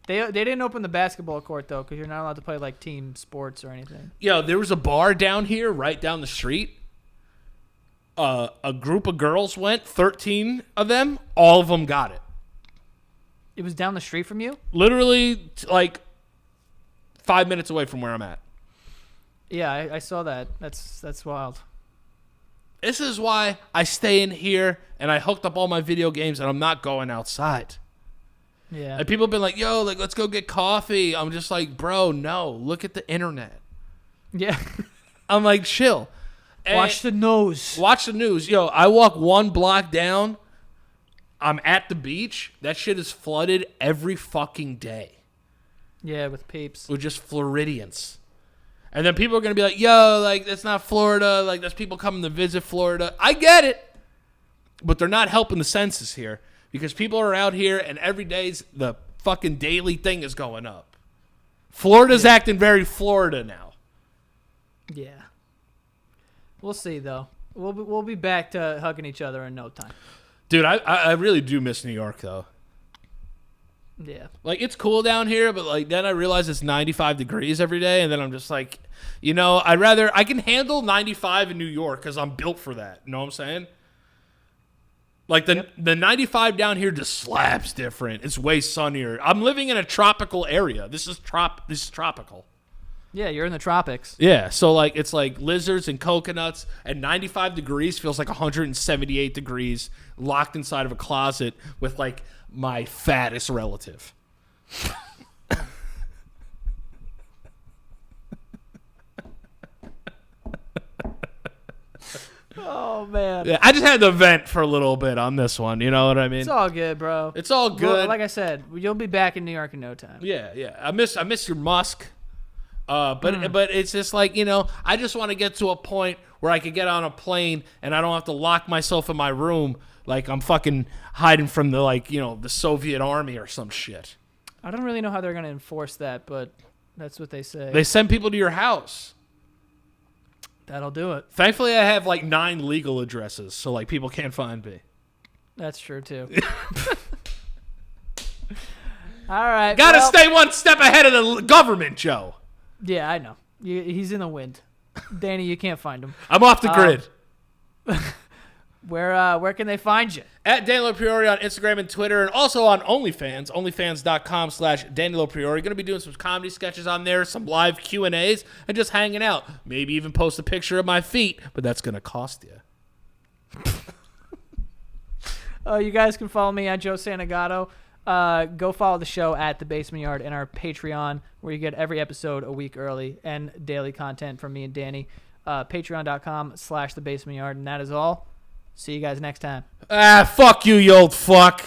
They didn't open the basketball court, though, because you're not allowed to play, like, team sports or anything. Yo, there was a bar down here, right down the street. A group of girls went, 13 of them. All of them got it. It was down the street from you? Literally, like, 5 minutes away from where I'm at. Yeah, I saw that. That's wild. This is why I stay in here, and I hooked up all my video games, and I'm not going outside. Yeah. And people have been like, yo, like, let's go get coffee. I'm just like, bro, no. Look at the internet. Yeah. I'm like, chill. Watch the news. Watch the news. Yo, I walk 1 block down. I'm at the beach. That shit is flooded every fucking day. Yeah, with peeps. With just Floridians. And then people are going to be like, yo, like, that's not Florida. Like, there's people coming to visit Florida. I get it. But they're not helping the census here. Because people are out here, and every day's the fucking daily thing is going up. Florida's acting very Florida now. Yeah. We'll see, though. We'll be back to hugging each other in no time. Dude, I really do miss New York, though. Yeah. Like, it's cool down here, but, like, then I realize it's 95 degrees every day, and then I'm just like, you know, I can handle 95 in New York because I'm built for that. You know what I'm saying? Like, the 95 down here just slaps different. It's way sunnier. I'm living in a tropical area. This is tropical. Yeah, you're in the tropics. Yeah, so, like, it's like lizards and coconuts, and 95 degrees feels like 178 degrees locked inside of a closet with, like, my fattest relative. Oh, man. Yeah, I just had to vent for a little bit on this one. You know what I mean? It's all good, bro. It's all good. Well, like I said, you'll be back in New York in no time. Yeah. I miss your musk. But it's just like, you know, I just want to get to a point where I could get on a plane and I don't have to lock myself in my room like I'm fucking hiding from the, like, you know, the Soviet army or some shit. I don't really know how they're going to enforce that, but that's what they say. They send people to your house. That'll do it. Thankfully, I have like 9 legal addresses, so like people can't find me. That's true too. All right. Gotta stay one step ahead of the government, Joe. Yeah, I know. He's in the wind. Danny, you can't find him. I'm off the grid. Where can they find you? At Danilo Priori on Instagram and Twitter, and also on OnlyFans, onlyfans.com/Danilo Priori. Going to be doing some comedy sketches on there, some live Q&As, and just hanging out. Maybe even post a picture of my feet, but that's going to cost you. You guys can follow me at Joe Santagato. Go follow the show at The Basement Yard and our Patreon, where you get every episode a week early and daily content from me and Danny. Patreon.com/The Basement Yard, and that is all. See you guys next time. Fuck you, you old fuck.